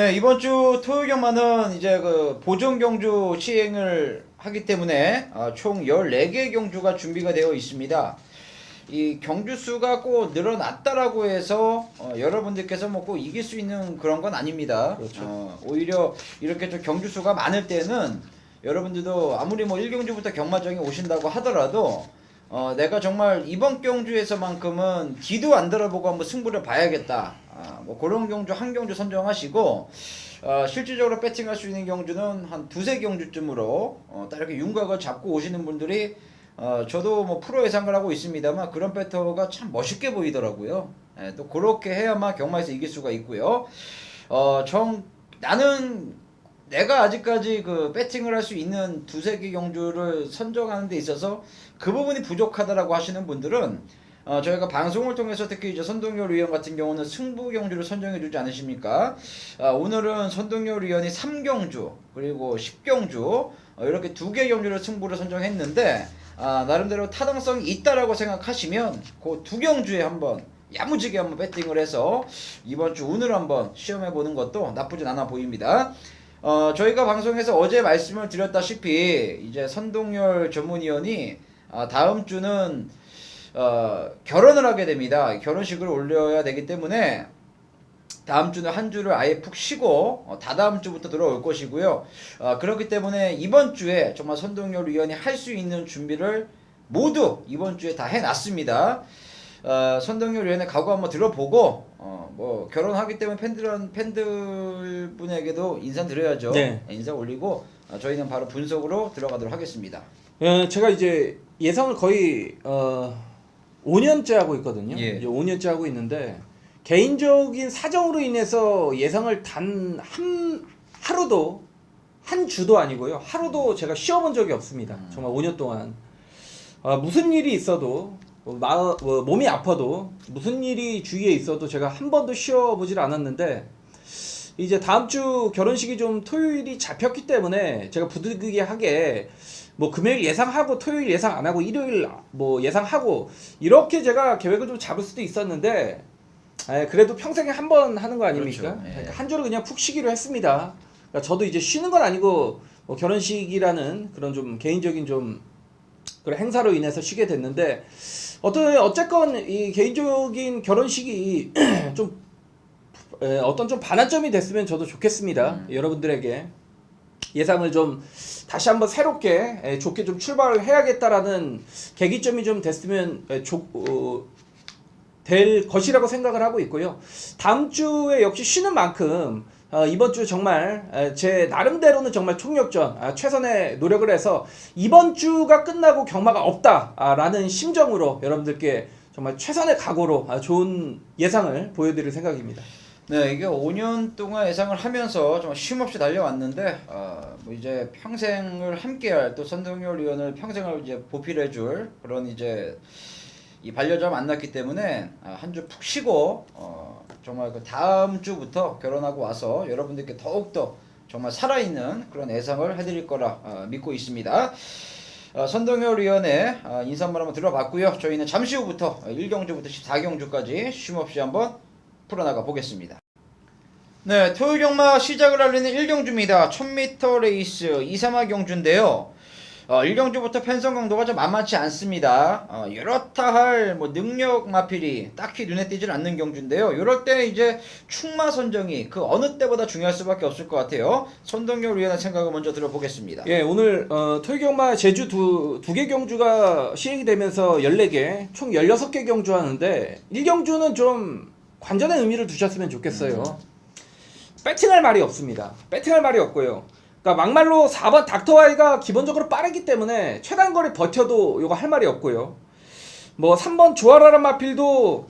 네, 이번 주 토요일 경마는 이제 그 보존 경주 시행을 하기 때문에 총 14개 경주가 준비가 되어 있습니다. 이 경주 수가 꼭 늘어났다라고 해서 여러분들께서 뭐 꼭 이길 수 있는 그런 건 아닙니다. 그렇죠. 오히려 이렇게 좀 경주 수가 많을 때는 여러분들도 아무리 뭐 1경주부터 경마장에 오신다고 하더라도 내가 정말 이번 경주에서만큼은 뒤도 안 돌아보고 한번 승부를 봐야겠다. 뭐 그런 경주 한 경주 선정하시고 실질적으로 배팅할 수 있는 경주는 한 두세 경주쯤으로 딱 이렇게 윤곽을 잡고 오시는 분들이 저도 뭐 프로 예상을 하고 있습니다만 그런 배터가 참 멋있게 보이더라고요. 또 그렇게 해야만 경마에서 이길 수가 있고요. 나는 내가 아직까지 그 배팅을 할 수 있는 두세 개 경주를 선정하는 데 있어서 그 부분이 부족하다라고 하시는 분들은 저희가 방송을 통해서 특히 이제 선동열 위원 같은 경우는 승부 경주를 선정해 주지 않으십니까? 오늘은 선동열 위원이 3경주 그리고 10경주 이렇게 두 개 경주를 승부를 선정했는데 나름대로 타당성이 있다라고 생각하시면 그 두 경주에 한번 야무지게 한번 배팅을 해서 이번 주 운을 한번 시험해 보는 것도 나쁘진 않아 보입니다. 저희가 방송에서 어제 말씀을 드렸다시피 이제 선동열 전문위원이 다음 주는 결혼을 하게 됩니다. 결혼식을 올려야 되기 때문에 다음 주는 한 주를 아예 푹 쉬고 다다음 주부터 들어올 것이고요. 그렇기 때문에 이번 주에 정말 선동열 위원이 할 수 있는 준비를 모두 이번 주에 다 해놨습니다. 선동열 위원의 각오 한번 들어보고 뭐 결혼하기 때문에 팬들 분에게도 인사드려야죠. 네. 인사 올리고 저희는 바로 분석으로 들어가도록 하겠습니다. 제가 이제 예상을 거의 5년째 하고 있거든요. 예. 이제 5년째 하고 있는데 개인적인 사정으로 인해서 예상을 단 하루도 한 주도 아니고요. 하루도 제가 쉬어본 적이 없습니다. 정말 5년 동안 무슨 일이 있어도 몸이 아파도 무슨 일이 주위에 있어도 제가 한 번도 쉬어보질 않았는데 이제 다음 주 결혼식이 좀 토요일이 잡혔기 때문에 제가 부득이하게 뭐 금요일 예상하고 토요일 예상 안 하고 일요일 뭐 예상하고 이렇게 제가 계획을 좀 잡을 수도 있었는데 그래도 평생에 한 번 하는 거 아닙니까? 그렇죠. 예. 그러니까 한 주를 그냥 푹 쉬기로 했습니다. 그러니까 저도 이제 쉬는 건 아니고 뭐 결혼식이라는 그런 좀 개인적인 좀 그런 행사로 인해서 쉬게 됐는데 어쨌건 이 개인적인 결혼식이 좀 어떤 좀 반환점이 됐으면 저도 좋겠습니다. 여러분들에게 예상을 좀 다시 한번 새롭게 좋게 좀 출발을 해야겠다라는 계기점이 좀 됐으면 될 것이라고 생각을 하고 있고요. 다음 주에 역시 쉬는 만큼 이번 주 정말 제 나름대로는 정말 총력전 최선의 노력을 해서 이번 주가 끝나고 경마가 없다라는 심정으로 여러분들께 정말 최선의 각오로 좋은 예상을 보여드릴 생각입니다. 네, 이게 5년 동안 예상을 하면서 좀 쉼없이 달려왔는데, 뭐 이제 평생을 함께할 또 선동열 위원을 평생을 이제 보필해줄 그런 이제 이 반려자 만났기 때문에 한 주 푹 쉬고 정말 그 다음 주부터 결혼하고 와서 여러분들께 더욱더 정말 살아있는 그런 예상을 해드릴 거라 믿고 있습니다. 선동열 위원의 인사 한번 들어봤고요. 저희는 잠시 후부터 1경주부터 14경주까지 쉼없이 한번 풀어나가 보겠습니다. 네, 토요일 경마 시작을 알리는 1경주입니다. 1000m 레이스 2-3화 경주인데요. 1경주부터 편성 강도가 좀 만만치 않습니다. 이렇다 할 뭐 능력 마필이 딱히 눈에 띄질 않는 경주인데요. 이럴 때 이제 충마 선정이 그 어느 때보다 중요할 수밖에 없을 것 같아요. 선동열 위원의 생각을 먼저 들어보겠습니다. 예, 오늘 토요일 경마 제주 두 개 경주가 시행이 되면서 14개, 총 16개 경주하는데 1경주는 좀 관전의 의미를 두셨으면 좋겠어요. 배팅할 말이 없습니다. 배팅할 말이 없고요. 그러니까 막말로 4번 닥터와이가 기본적으로 빠르기 때문에 최단거리 버텨도 이거 할 말이 없고요. 뭐 3번 조아라란 마필도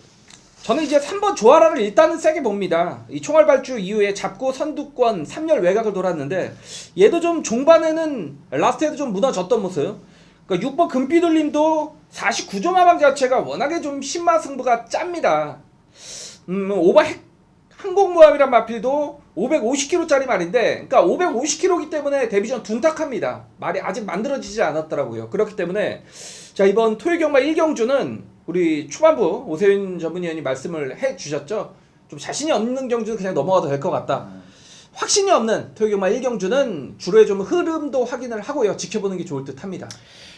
저는 이제 3번 조아라를 일단은 세게 봅니다. 이 총알 발주 이후에 잡고 선두권 3열 외곽을 돌았는데 얘도 좀 종반에는 라스트에도 좀 무너졌던 모습. 그러니까 6번 금비둘님도 49점 하방 자체가 워낙에 좀 신마 승부가 짭니다. 오버 항공모함이란 마필도 550kg짜리 말인데, 그러니까 550kg이기 때문에 데뷔전 둔탁합니다. 말이 아직 만들어지지 않았더라고요. 그렇기 때문에 자, 이번 토요일 경마 1경주는 우리 초반부 오세윤 전문위원이 말씀을 해주셨죠. 좀 자신이 없는 경주는 그냥 넘어가도 될 것 같다. 확신이 없는 토요경마 1경주는 주로의 좀 흐름도 확인을 하고요. 지켜보는 게 좋을 듯 합니다.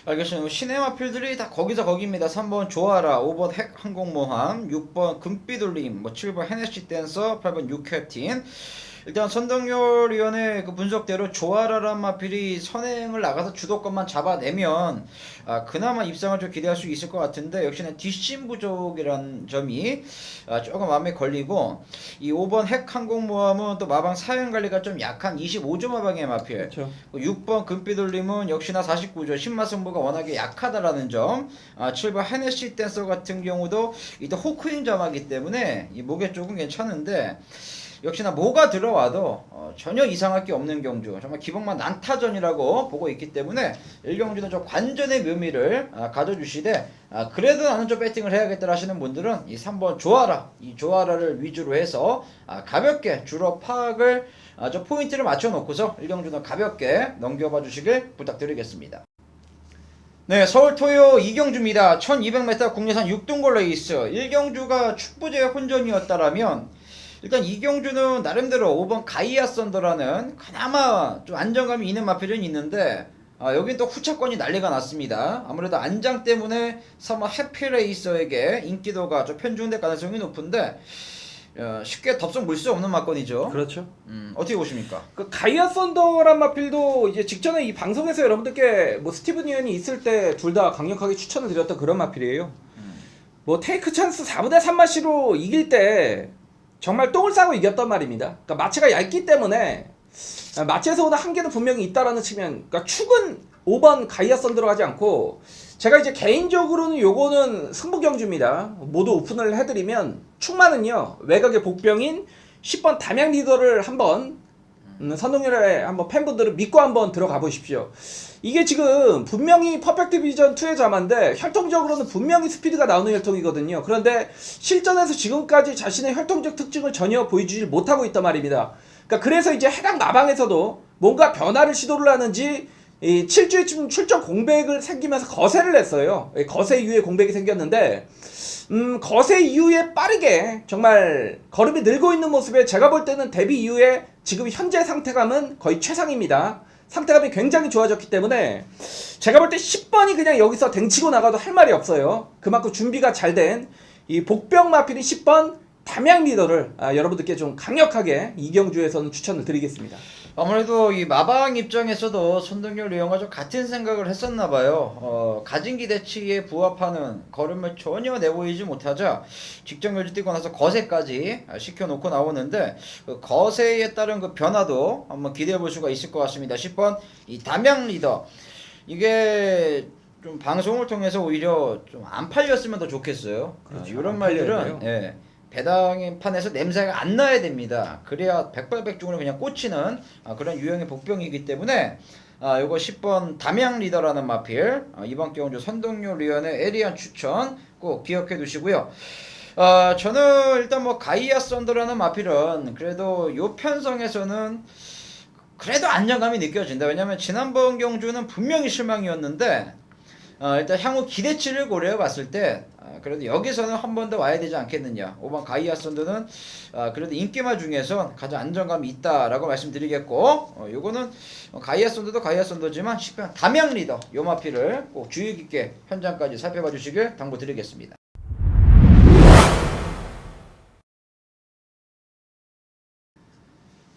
알겠습니다. 신의 마필들이 다 거기서 거기입니다. 3번 조아라, 5번 핵 항공모함, 6번 금비돌림, 7번 헤네시 댄서, 8번 유캡틴. 일단 선동열위원회 그 분석대로 조아라란 마필이 선행을 나가서 주도권만 잡아내면 그나마 입상을 좀 기대할 수 있을 것 같은데, 역시나 뒷심 부족이라는 점이 조금 마음에 걸리고, 이 5번 핵 항공모함은 또 마방 사행 관리가 좀 약한 25조 마방의 마필. 그렇죠. 6번 금비돌림은 역시나 49조 신마 승부가 워낙에 약하다라는 점. 7번 헤네시 댄서 같은 경우도 이때 호크인 점하기 때문에 이 목의 쪽은 괜찮은데, 역시나 뭐가 들어와도 전혀 이상할 게 없는 경주, 정말 기복만 난타전이라고 보고 있기 때문에 1경주는 좀 관전의 묘미를 가져주시되, 그래도 나는 좀 배팅을 해야겠다 하시는 분들은 이 3번 조아라, 이 조아라를 위주로 해서 가볍게 주로 파악을 좀 포인트를 맞춰놓고서 1경주는 가볍게 넘겨봐 주시길 부탁드리겠습니다. 네, 서울 토요 2경주입니다. 1200m 국내산 6등골 레이스. 1경주가 축부제 혼전이었다라면 일단 이경주는 나름대로 5번 가이아 썬더라는 그나마 좀 안정감이 있는 마필은 있는데, 여긴 또 후차권이 난리가 났습니다. 아무래도 안장 때문에 3번 해피레이서에게 인기도가 좀 편중될 가능성이 높은데, 쉽게 덥석 물 수 없는 마건이죠. 그렇죠. 어떻게 보십니까? 그 가이아 썬더란 마필도 이제 직전에 이 방송에서 여러분들께 뭐 스티븐 이언이 있을 때 둘 다 강력하게 추천을 드렸던 그런 마필이에요. 뭐 테이크 찬스 4분의 3마시로 이길 때 정말 똥을 싸고 이겼단 말입니다. 그러니까 마체가 얇기 때문에 마체에서 오는 한계는 분명히 있다라는 측면. 그러니까 축은 5번 가이아 썬더로 가지 않고, 제가 이제 개인적으로는 요거는 승부 경주입니다. 모두 오픈을 해드리면 축만은요 외곽의 복병인 10번 담양 리더를 한번 선동열의 한번 팬분들은 믿고 한번 들어가 보십시오. 이게 지금 분명히 퍼펙트 비전 2의 자마인데 혈통적으로는 분명히 스피드가 나오는 혈통이거든요. 그런데 실전에서 지금까지 자신의 혈통적 특징을 전혀 보여주지 못하고 있단 말입니다. 그러니까 그래서 이제 해당 마방에서도 뭔가 변화를 시도를 하는지 이 7주에쯤 출전 공백을 생기면서 거세를 냈어요. 거세 이후에 공백이 생겼는데, 거세 이후에 빠르게 정말 걸음이 늘고 있는 모습에 제가 볼 때는 데뷔 이후에 지금 현재 상태감은 거의 최상입니다. 상태감이 굉장히 좋아졌기 때문에 제가 볼 때 10번이 그냥 여기서 댕치고 나가도 할 말이 없어요. 그만큼 준비가 잘 된 이 복병 마필이 10번 담양 리더를 여러분들께 좀 강력하게 이경주에서는 추천을 드리겠습니다. 아무래도 이 마방 입장에서도 손동열 리언과 좀 같은 생각을 했었나봐요. 가진 기대치에 부합하는 걸음을 전혀 내보이지 못하자 직전 결주 뛰고 나서 거세까지 시켜놓고 나오는데, 그 거세에 따른 그 변화도 한번 기대해볼 수가 있을 것 같습니다. 10번 이 담양 리더, 이게 좀 방송을 통해서 오히려 좀 안 팔렸으면 더 좋겠어요. 그렇죠. 이런 안 말들은 팔려야 배당판에서 냄새가 안 나야 됩니다. 그래야 백발백중으로 그냥 꽂히는 그런 유형의 복병이기 때문에 요거 10번 담양 리더라는 마필, 이번 경주 선동열 위원회 에리안 추천 꼭 기억해 두시고요. 저는 일단 뭐 가이아 썬더라는 마필은 그래도 요 편성에서는 그래도 안정감이 느껴진다. 왜냐면 지난번 경주는 분명히 실망이었는데, 일단 향후 기대치를 고려해 봤을 때 그래도 여기서는 한 번 더 와야 되지 않겠느냐. 5번 가이아 썬더는 그래도 인기마 중에서 가장 안정감이 있다라고 말씀드리겠고, 요거는 가이아 썬더도 가이아 썬더지만 10번 담양 리더 요 마필을 꼭 주의 깊게 현장까지 살펴봐 주시길 당부드리겠습니다.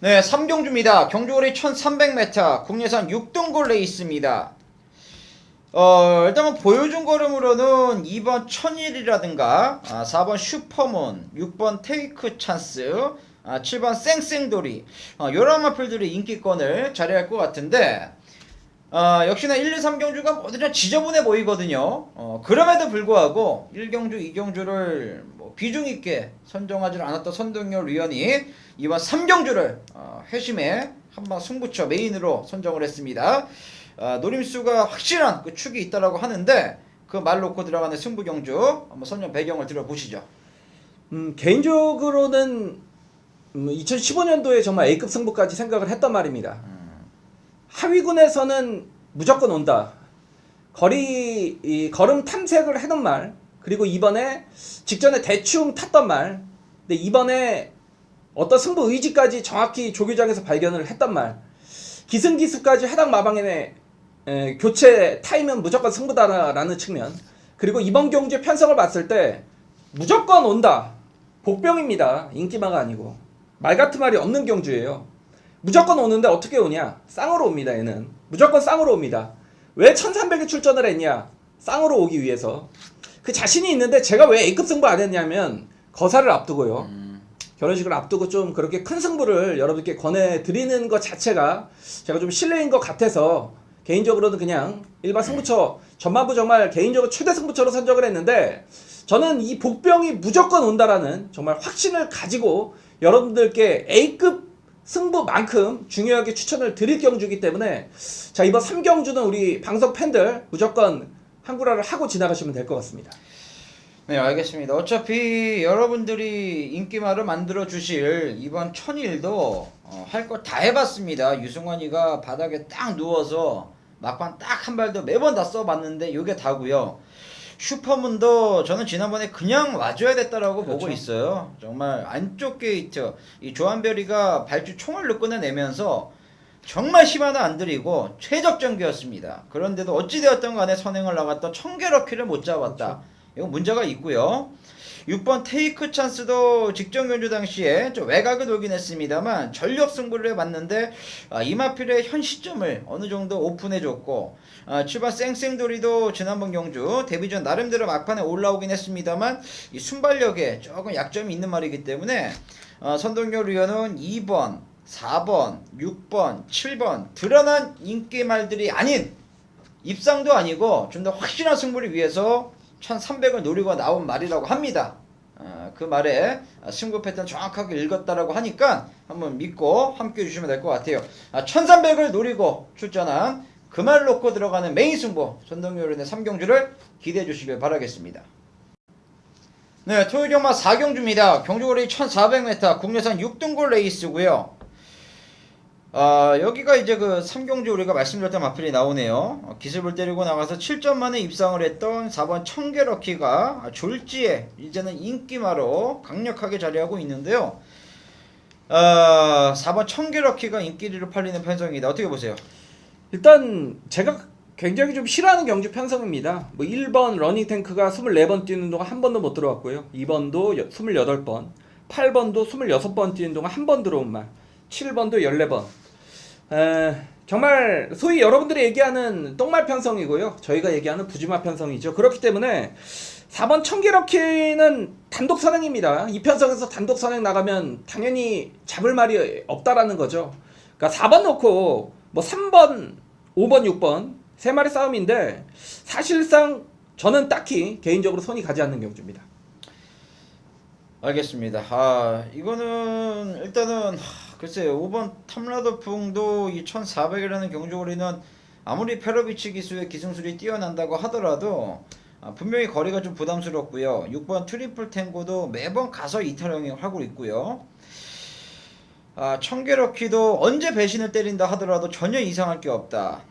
네, 3경주입니다. 경주거리 1300m 국내산 6등골 레이스입니다. 일단 뭐 보여준 걸음으로는 2번 천일이라든가 4번 슈퍼문, 6번 테이크 찬스, 7번 쌩쌩돌이, 요런 마필들이 인기권을 자리할 것 같은데, 역시나 1, 2, 3경주가 모두 좀 지저분해 보이거든요. 그럼에도 불구하고 1경주, 2경주를 뭐 비중 있게 선정하지 않았던 선동열 위원이 이번 3경주를 회심의 한방 승부처 메인으로 선정을 했습니다. 노림수가 확실한 그 축이 있다라고 하는데, 그 말 놓고 들어가는 승부 경주 한번 선정 배경을 들어보시죠. 개인적으로는 2015년도에 정말 A급 승부까지 생각을 했단 말입니다. 하위군에서는 무조건 온다. 걸음 탐색을 해놓은 말, 그리고 이번에 직전에 대충 탔던 말, 근데 이번에 어떤 승부 의지까지 정확히 조교장에서 발견을 했단 말. 기승기수까지 해당 마방에 교체 타이면 무조건 승부다라는 측면. 그리고 이번 경주의 편성을 봤을 때 무조건 온다. 복병입니다. 인기마가 아니고. 말 같은 말이 없는 경주예요. 무조건 오는데 어떻게 오냐? 쌍으로 옵니다. 얘는. 무조건 쌍으로 옵니다. 왜 1300에 출전을 했냐? 쌍으로 오기 위해서. 그 자신이 있는데 제가 왜 A급 승부 안 했냐면 거사를 앞두고요. 결혼식을 앞두고 좀 그렇게 큰 승부를 여러분께 권해드리는 것 자체가 제가 좀 실례인 것 같아서 개인적으로는 그냥 일반 승부처 전반부 정말 개인적으로 최대 승부처로 선정을 했는데 저는 이 복병이 무조건 온다라는 정말 확신을 가지고 여러분들께 A급 승부만큼 중요하게 추천을 드릴 경주이기 때문에 자 이번 3경주는 우리 방송 팬들 무조건 한구라를 하고 지나가시면 될 것 같습니다. 네, 알겠습니다. 어차피 여러분들이 인기말을 만들어 주실 이번 천일도 할 거 다 해봤습니다. 유승환이가 바닥에 딱 누워서 막판 딱 한 발도 매번 다 써봤는데 요게 다고요. 슈퍼문도 저는 지난번에 그냥 와줘야 됐다라고 그렇죠. 보고 있어요. 정말 안쪽 게이트 이 조한별이가 발주 총알로 끊어내면서 정말 힘 하나 안 들이고 최적전기였습니다. 그런데도 어찌되었던 간에 선행을 나갔던 청계럭키를 못 잡았다. 그렇죠. 이건 문제가 있고요. 6번 테이크 찬스도 직전 견주 당시에 좀 외곽을 돌긴 했습니다만 전력 승부를 해봤는데 이마필의 현 시점을 어느 정도 오픈해줬고 7번 쌩쌩돌이도 지난번 경주 데뷔전 나름대로 막판에 올라오긴 했습니다만 이 순발력에 조금 약점이 있는 말이기 때문에 선동열 의원은 2번 4번, 6번, 7번 드러난 인기말들이 아닌 입상도 아니고 좀 더 확실한 승부를 위해서 1300을 노리고 나온 말이라고 합니다. 그 말에 승부 패턴 정확하게 읽었다라고 하니까 한번 믿고 함께 해주시면 될 것 같아요. 1300을 노리고 출전한 그 말 놓고 들어가는 메인 승부 선동열의 3경주를 기대해 주시길 바라겠습니다. 네, 토요일 경마 4경주입니다. 경주거리 1400m 국내산 6등골 레이스고요. 여기가 이제 그 3경주 우리가 말씀드렸던 마필이 나오네요. 기습을 때리고 나가서 7점 만에 입상을 했던 4번 청계럭키가 졸지에 이제는 인기마로 강력하게 자리하고 있는데요. 4번 청계럭키가 인기리로 팔리는 편성입니다. 어떻게 보세요? 일단 제가 굉장히 좀 싫어하는 경주 편성입니다. 뭐 1번 러닝탱크가 24번 뛰는 동안 한 번도 못 들어왔고요. 2번도 28번, 8번도 26번 뛰는 동안 한 번 들어온 말, 7번도 14번. 정말 소위 여러분들이 얘기하는 똥말 편성이고요. 저희가 얘기하는 부지마 편성이죠. 그렇기 때문에 4번 청계럭키는 단독 선행입니다. 이 편성에서 단독 선행 나가면 당연히 잡을 말이 없다라는 거죠. 그러니까 4번 놓고 뭐 3번, 5번, 6번 세 마리 싸움인데 사실상 저는 딱히 개인적으로 손이 가지 않는 경주입니다. 알겠습니다. 이거는 일단은 글쎄요. 5번 탐라더풍도 이 1400이라는 경주거리는 아무리 페로비치 기수의 기승술이 뛰어난다고 하더라도 분명히 거리가 좀 부담스럽고요. 6번 트리플 탱고도 매번 가서 이탈형을 하고 있고요. 청계럭키도 언제 배신을 때린다 하더라도 전혀 이상할 게 없다.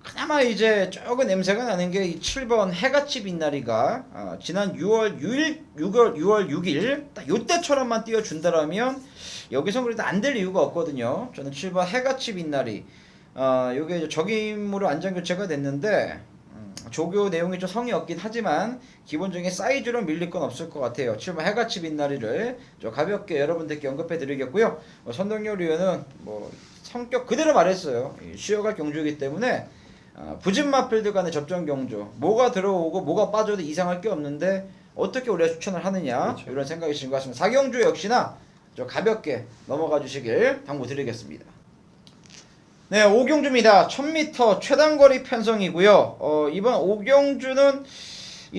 그나마 이제 조금 냄새가 나는 게 이 7번 해같이 빛나리가 지난 6월 6일 딱 요때처럼만 띄워준다라면 여기서 그래도 안 될 이유가 없거든요. 저는 7번 해같이 빛나리 요게 적임으로 안전교체가 됐는데 조교 내용이 좀 성의 없긴 하지만 기본적인 사이즈로 밀릴 건 없을 것 같아요. 7번 해같이 빛나리를 좀 가볍게 여러분들께 언급해 드리겠고요. 선동열 의원은 뭐 성격 그대로 말했어요. 쉬어갈 경주이기 때문에 부진마필드 간의 접전 경주 뭐가 들어오고 뭐가 빠져도 이상할 게 없는데 어떻게 우리가 추천을 하느냐 그렇죠. 이런 생각이신 것 같습니다. 4경주 역시나 좀 가볍게 넘어가 주시길 당부드리겠습니다. 네, 5경주입니다. 1000m 최단거리 편성이고요. 이번 5경주는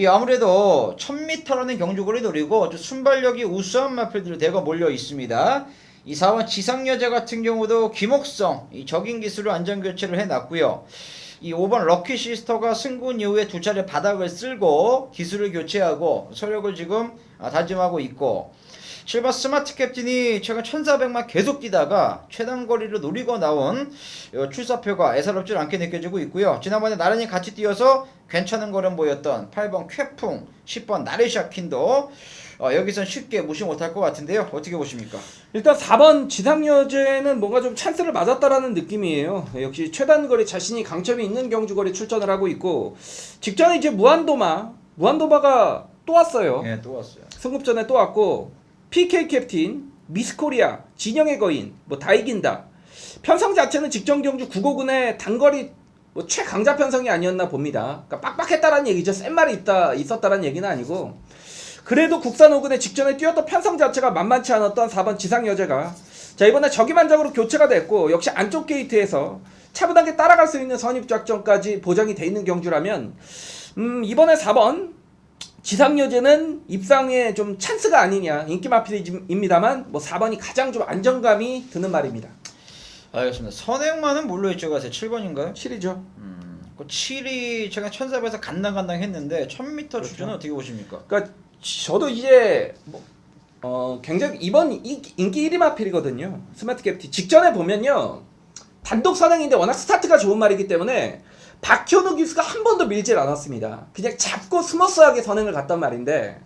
아무래도 1000m라는 경주거리 노리고 순발력이 우수한 마필들이 대거 몰려 있습니다. 이 4번 지상여자 같은 경우도 김옥성 적인 기술로 안전교체를 해놨고요. 이 5번 럭키시스터가 승군 이후에 두 차례 바닥을 쓸고 기술을 교체하고 서력을 지금 다짐하고 있고 7번 스마트 캡틴이 최근 1400만 계속 뛰다가 최단 거리를 노리고 나온 출사표가 애사롭지 않게 느껴지고 있고요. 지난번에 나란히 같이 뛰어서 괜찮은 걸음 보였던 8번 쾌풍, 10번 나르샤킨도 여기선 쉽게 무시 못할 것 같은데요. 어떻게 보십니까? 일단 4번 지상여제는 뭔가 좀 찬스를 맞았다라는 느낌이에요. 역시 최단거리 자신이 강점이 있는 경주거리 출전을 하고 있고, 직전에 이제 무한도마가 또 왔어요. 예, 또 왔어요. 승급전에 또 왔고, PK 캡틴, 미스코리아, 진영의 거인, 뭐 다 이긴다. 편성 자체는 직전 경주 9고군의 단거리 뭐 최강자 편성이 아니었나 봅니다. 그러니까 빡빡했다라는 얘기죠. 센 말이 있었다라는 얘기는 아니고, 그래도 국산 5군의 직전에 뛰었던 편성 자체가 만만치 않았던 4번 지상여제가 자 이번에 저기만적으로 교체가 됐고, 역시 안쪽 게이트에서 차분하게 따라갈 수 있는 선입작전까지 보장이 돼 있는 경주라면 이번에 4번 지상여제는 입상에 좀 찬스가 아니냐, 인기 마필입니다만 뭐 4번이 가장 좀 안정감이 드는 말입니다. 알겠습니다. 선행만은 뭘로 일찍하세요? 7번인가요? 7이죠. 그 7이 제가 1400에서 간당간당 했는데 1000m 그렇죠. 추준은 어떻게 보십니까? 그러니까 저도 이제 굉장히 이번 인기 1위 마필이거든요. 스마트 캡틴 직전에 보면요, 단독 선행인데 워낙 스타트가 좋은 말이기 때문에 박현우 기수가 한 번도 밀질 않았습니다. 그냥 잡고 스무스하게 선행을 갔단 말인데,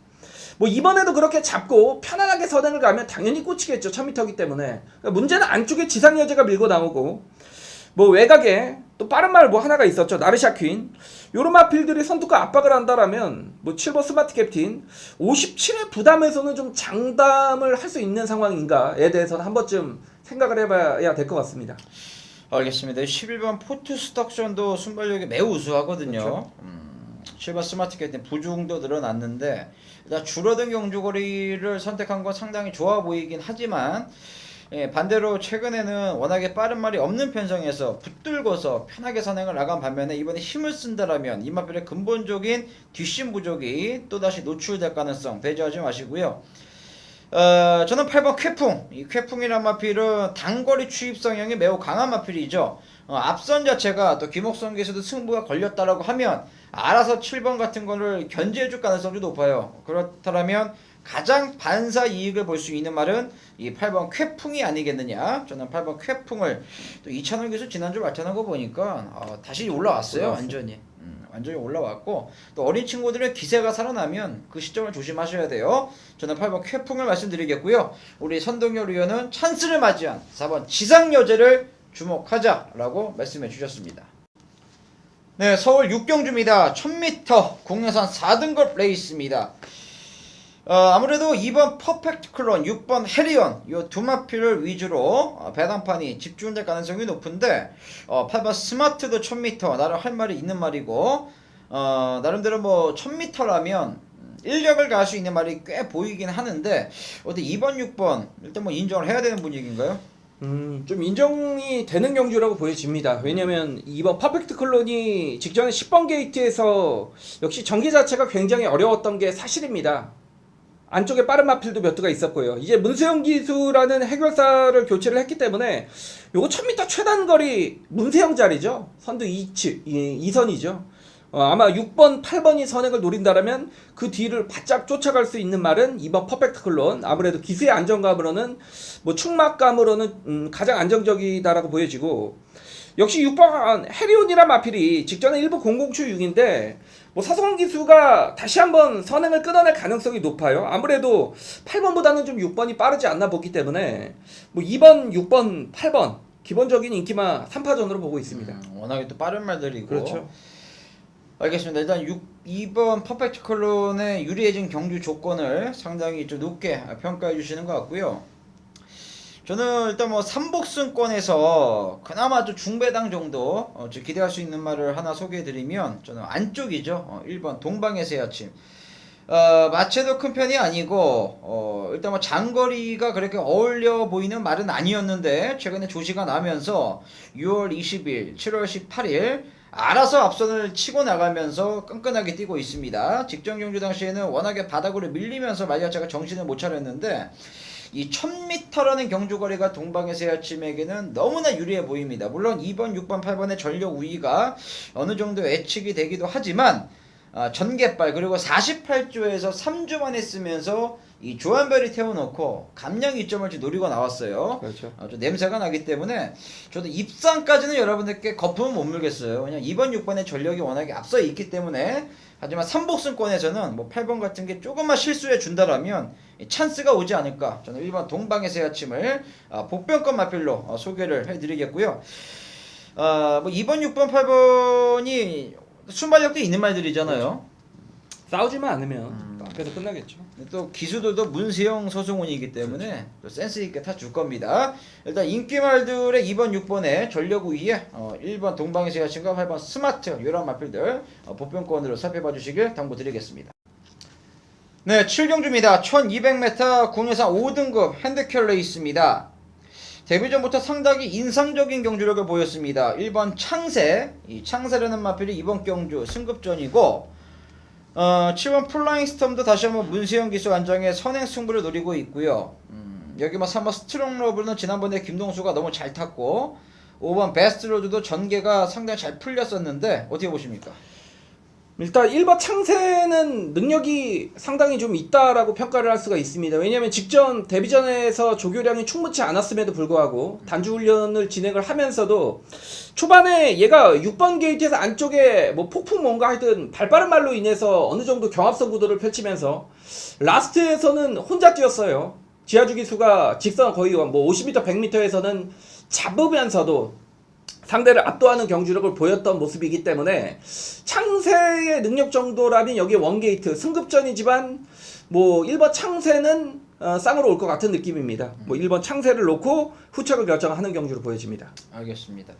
뭐 이번에도 그렇게 잡고 편안하게 선행을 가면 당연히 꽂히겠죠. 1000m이기 때문에. 그러니까 문제는 안쪽에 지상여제가 밀고 나오고, 뭐 외곽에 또 빠른 말 뭐 하나가 있었죠. 나르샤 퀸. 요런 마필들이 선두가 압박을 한다라면 뭐 7번 스마트 캡틴 57의 부담에서는 좀 장담을 할 수 있는 상황인가에 대해서는 한 번쯤 생각을 해봐야 될 것 같습니다. 알겠습니다. 11번 포트 스톡션도 순발력이 매우 우수하거든요. 그렇죠. 7번 스마트 캡틴 부중도 늘어났는데 일단 줄어든 경주거리를 선택한 건 상당히 좋아 보이긴 하지만, 예, 반대로 최근에는 워낙에 빠른 말이 없는 편성에서 붙들고서 편하게 선행을 나간 반면에 이번에 힘을 쓴다라면 이 마필의 근본적인 뒷심 부족이 또다시 노출될 가능성 배제하지 마시고요. 저는 8번 쾌풍, 이 쾌풍이란 마필은 단거리 추입 성향이 매우 강한 마필이죠. 앞선 자체가 또 김옥성 기수도 승부가 걸렸다라고 하면 알아서 7번 같은 거를 견제해줄 가능성도 높아요. 그렇다면 가장 반사 이익을 볼 수 있는 말은 이 8번 쾌풍이 아니겠느냐. 저는 8번 쾌풍을, 또 이찬원 기수 지난주 말타는 거 보니까 다시 올라왔어요. 완전히 올라왔고, 또 어린 친구들의 기세가 살아나면 그 시점을 조심하셔야 돼요. 저는 8번 쾌풍을 말씀드리겠고요. 우리 선동열 의원은 찬스를 맞이한 4번 지상여제를 주목하자라고 말씀해 주셨습니다. 네, 서울 6경주입니다. 1000m 국내산 4등급 레이스입니다. 아무래도 2번 퍼펙트 클론, 6번 해리온 요 두 마필을 위주로 배당판이 집중될 가능성이 높은데, 8번 스마트도 1000m 나름 할 말이 있는 말이고, 나름대로 뭐 1000m라면 인력을 가할 수 있는 말이 꽤 보이긴 하는데, 어디 2번 6번 일단 뭐 인정을 해야 되는 분위기인가요? 좀 인정이 되는 경주라고 보여집니다. 왜냐면 이번 퍼펙트 클론이 직전에 10번 게이트에서 역시 전개 자체가 굉장히 어려웠던 게 사실입니다. 안쪽에 빠른 마필도 몇 대가 있었고요. 이제 문세영 기수라는 해결사를 교체를 했기 때문에 요거 1000m 최단 거리 문세영 자리죠. 선두 2선이죠. 아마 6번, 8번이 선행을 노린다라면 그 뒤를 바짝 쫓아갈 수 있는 말은 2번 퍼펙트 클론. 아무래도 기수의 안정감으로는 뭐 충막감으로는 가장 안정적이다라고 보여지고, 역시 6번 해리온이란 마필이 직전에 일부 00추 6인데 뭐 사성원 기수가 다시 한번 선행을 끊어낼 가능성이 높아요. 아무래도 8번보다는 좀 6번이 빠르지 않나 보기 때문에 뭐 2번, 6번, 8번 기본적인 인기마 3파전으로 보고 있습니다. 워낙에 또 빠른 말들이고. 그렇죠. 알겠습니다. 일단 2번 퍼펙트 클론의 유리해진 경주 조건을 상당히 좀 높게 평가해 주시는 것 같고요. 저는 일단 뭐 삼복승권에서 그나마 좀 중배당 정도 기대할 수 있는 말을 하나 소개해 드리면, 저는 안쪽이죠. 1번 동방의 새 아침. 마체도 큰 편이 아니고 일단 뭐 장거리가 그렇게 어울려 보이는 말은 아니었는데, 최근에 조시가 나면서 6월 20일, 7월 18일 알아서 앞선을 치고 나가면서 끈끈하게 뛰고 있습니다. 직전 경주 당시에는 워낙에 바닥으로 밀리면서 말 자체가 정신을 못 차렸는데, 이 1000m라는 경주거리가 동방의 새아침에게는 너무나 유리해 보입니다. 물론 2번, 6번, 8번의 전력 우위가 어느 정도 예측이 되기도 하지만, 전개발 그리고 48조에서 3주 만에 쓰면서 이 조한별이 태워놓고 감량 2점을 노리고 나왔어요. 그렇죠. 좀 냄새가 나기 때문에 저도 입상까지는 여러분들께 거품은 못 물겠어요. 그냥 2번, 6번의 전력이 워낙에 앞서 있기 때문에. 하지만 3복승권에서는 뭐 8번 같은 게 조금만 실수해 준다라면 찬스가 오지 않을까. 저는 1번 동방의 새 아침을 복병권 마필로 소개를 해드리겠고요. 뭐 2번, 6번, 8번이 순발력도 있는 말들이잖아요. 그렇죠. 싸우지만 않으면 앞에서 끝나겠죠. 또 기수들도 문세영, 서승훈이기 때문에 또 센스 있게 타줄 겁니다. 일단 인기말들의 2번, 6번의 전력 우위에 1번 동방의 새 아침과 8번 스마트 이런 마필들 보편권으로 살펴봐 주시길 당부드리겠습니다. 네, 7경주입니다. 1200m 국내산 5등급 핸드캡 레이스입니다. 데뷔전부터 상당히 인상적인 경주력을 보였습니다. 1번 창세, 이 창세라는 마필이 이번 경주 승급전이고 7번 플라잉 스톰도 다시 한번 문세영 기수 안정의 선행 승부를 노리고 있고요. 여기 뭐 3번 스트롱 러브는 지난번에 김동수가 너무 잘 탔고 5번 베스트 로드도 전개가 상당히 잘 풀렸었는데 어떻게 보십니까? 일단 1번 창세는 능력이 상당히 좀 있다라고 평가를 할 수가 있습니다. 왜냐하면 직전 데뷔전에서 조교량이 충분치 않았음에도 불구하고 단주 훈련을 진행을 하면서도 초반에 얘가 6번 게이트에서 안쪽에 뭐 폭풍 뭔가 하여튼 발빠른 말로 인해서 어느 정도 경합성 구도를 펼치면서 라스트에서는 혼자 뛰었어요. 지하주 기수가 직선 거의 뭐 50m, 100m에서는 잡으면서도 상대를 압도하는 경주력을 보였던 모습이기 때문에 창세의 능력 정도라면 여기에 원게이트 승급전이지만 뭐 1번 창세는 쌍으로 올 것 같은 느낌입니다. 뭐 1번 창세를 놓고 후착을 결정하는 경주로 보여집니다. 알겠습니다.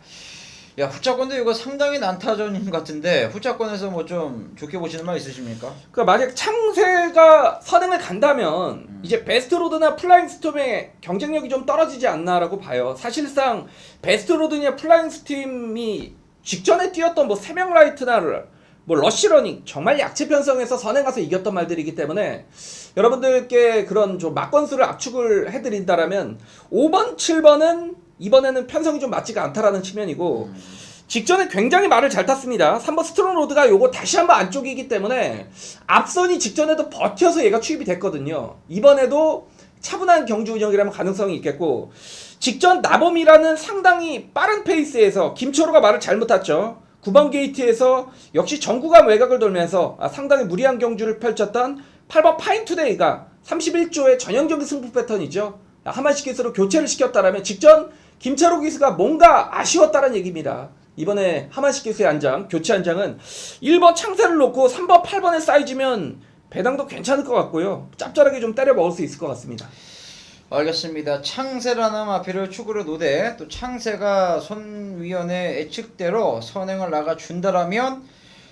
야, 후차권도 이거 상당히 난타전인 것 같은데 후차권에서 뭐 좀 좋게 보시는 말 있으십니까? 그러니까 만약 창세가 선행을 간다면 이제 베스트로드나 플라잉 스톰의 경쟁력이 좀 떨어지지 않나라고 봐요. 사실상 베스트로드냐 플라잉 스톰이 직전에 뛰었던 뭐 세명 라이트나 뭐 러시러닝 정말 약체 편성에서 선행 가서 이겼던 말들이기 때문에 여러분들께 그런 좀 막건수를 압축을 해드린다라면 5번, 7번은 이번에는 편성이 좀 맞지가 않다라는 측면이고 직전에 굉장히 말을 잘 탔습니다. 3번 스트롱 로드가 요거 다시 한번 안쪽이기 때문에 앞선이 직전에도 버텨서 얘가 투입이 됐거든요. 이번에도 차분한 경주 운영이라면 가능성이 있겠고 직전 나범이라는 상당히 빠른 페이스에서 김초로가 말을 잘못 탔죠. 9번 게이트에서 역시 정구간 외곽을 돌면서 상당히 무리한 경주를 펼쳤던 8번 파인투데이가 31조의 전형적인 승부 패턴이죠. 하만식 기수로 교체를 시켰다라면 직전 김철호 기수가 뭔가 아쉬웠다는 얘기입니다. 이번에 하만식 기수의 안장, 교체 안장은 1번 창세를 놓고 3번, 8번에 쌓이지면 배당도 괜찮을 것 같고요. 짭짤하게 좀 때려 먹을 수 있을 것 같습니다. 알겠습니다. 창세라는 마필을 축으로 놓되 또 창세가 손위원의 예측대로 선행을 나가준다라면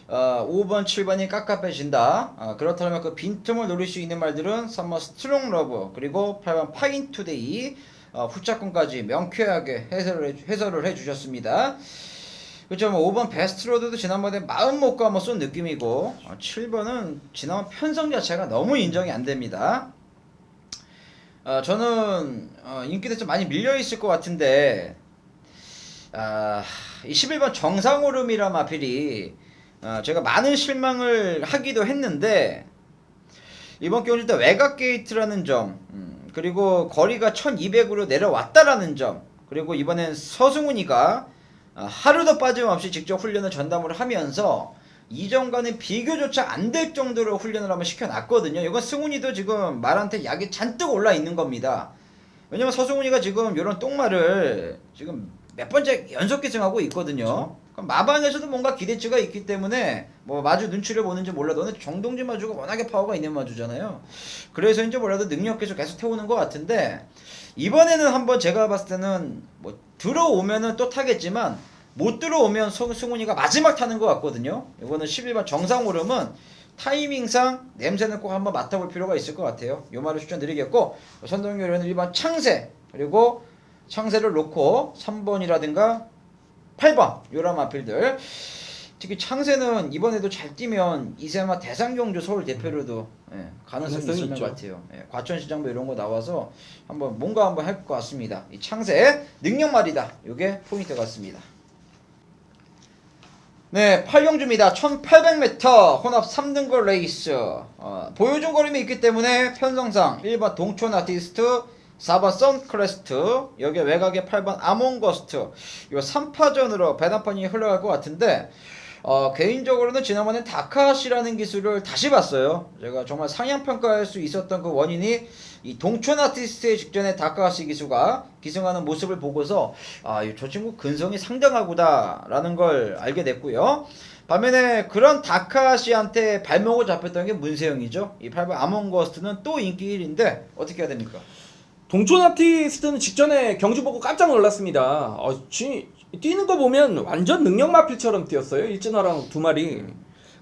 5번, 7번이 깝깝해진다. 그렇다면 그 빈틈을 노릴 수 있는 말들은 3번 스트롱 러브 그리고 8번 파인 투데이 후차권까지 명쾌하게 해설을 해주셨습니다. 그렇죠. 뭐 5번 베스트 로드도 지난번에 마음 먹고 한번 쏜 느낌이고 7번은 지난번 편성 자체가 너무 인정이 안 됩니다. 저는 인기도 좀 많이 밀려있을 것 같은데 이 11번 정상오름이란 마필이 제가 많은 실망을 하기도 했는데 이번 경주 때 외곽 게이트라는 점 그리고 거리가 1200으로 내려왔다라는 점 그리고 이번엔 서승훈이가 하루도 빠짐없이 직접 훈련을 전담을 하면서 이전과는 비교조차 안 될 정도로 훈련을 한번 시켜놨거든요. 이건 승훈이도 지금 말한테 약이 잔뜩 올라 있는 겁니다. 왜냐면 서승훈이가 지금 이런 똥말을 지금 몇 번째 연속 기승하고 있거든요. 그럼 마방에서도 뭔가 기대치가 있기 때문에 뭐 마주 눈치를 보는지 몰라도 오늘 정동진 마주가 워낙에 파워가 있는 마주잖아요. 그래서인지 몰라도 능력 계속 태우는 것 같은데 이번에는 한번 제가 봤을 때는 뭐 들어오면은 또 타겠지만 못 들어오면 승훈이가 마지막 타는 것 같거든요. 이거는 11번 정상오름은 타이밍상 냄새는 꼭 한번 맡아볼 필요가 있을 것 같아요. 요 말을 추천드리겠고 선동열에는 1번 창세 그리고 창세를 놓고 3번이라든가 8번 요런 마필들 특히 창세는 이번에도 잘 뛰면 이세마 대상경주 서울 대표로도 가능성이 있을 것 같아요. 과천시장도 이런 거 나와서 한번 뭔가 한번 할 것 같습니다. 이 창세 능력 말이다. 요게 포인트 같습니다. 네, 8경주입니다. 1800m 혼합 3등급 레이스. 보여준 거림이 있기 때문에 편성상 1번 동촌 아티스트, 4번 선크레스트, 여기 외곽에 8번 아몬거스트, 요 3파전으로 배당판이 흘러갈 것 같은데, 개인적으로는 지난번에 다카시라는 기술을 다시 봤어요. 제가 정말 상향평가할 수 있었던 그 원인이 이 동촌 아티스트의 직전에 다카시 기수가 기승하는 모습을 보고서 저 친구 근성이 상당하구나 라는 걸 알게 됐고요. 반면에 그런 다카시한테 발목을 잡혔던 게 문세영이죠. 이 8번 아몬거스트는 또 인기 1인데 어떻게 해야 됩니까? 동촌 아티스트는 직전에 경주 보고 깜짝 놀랐습니다. 뛰는 거 보면 완전 능력 마필처럼 뛰었어요. 일진화랑 두 마리.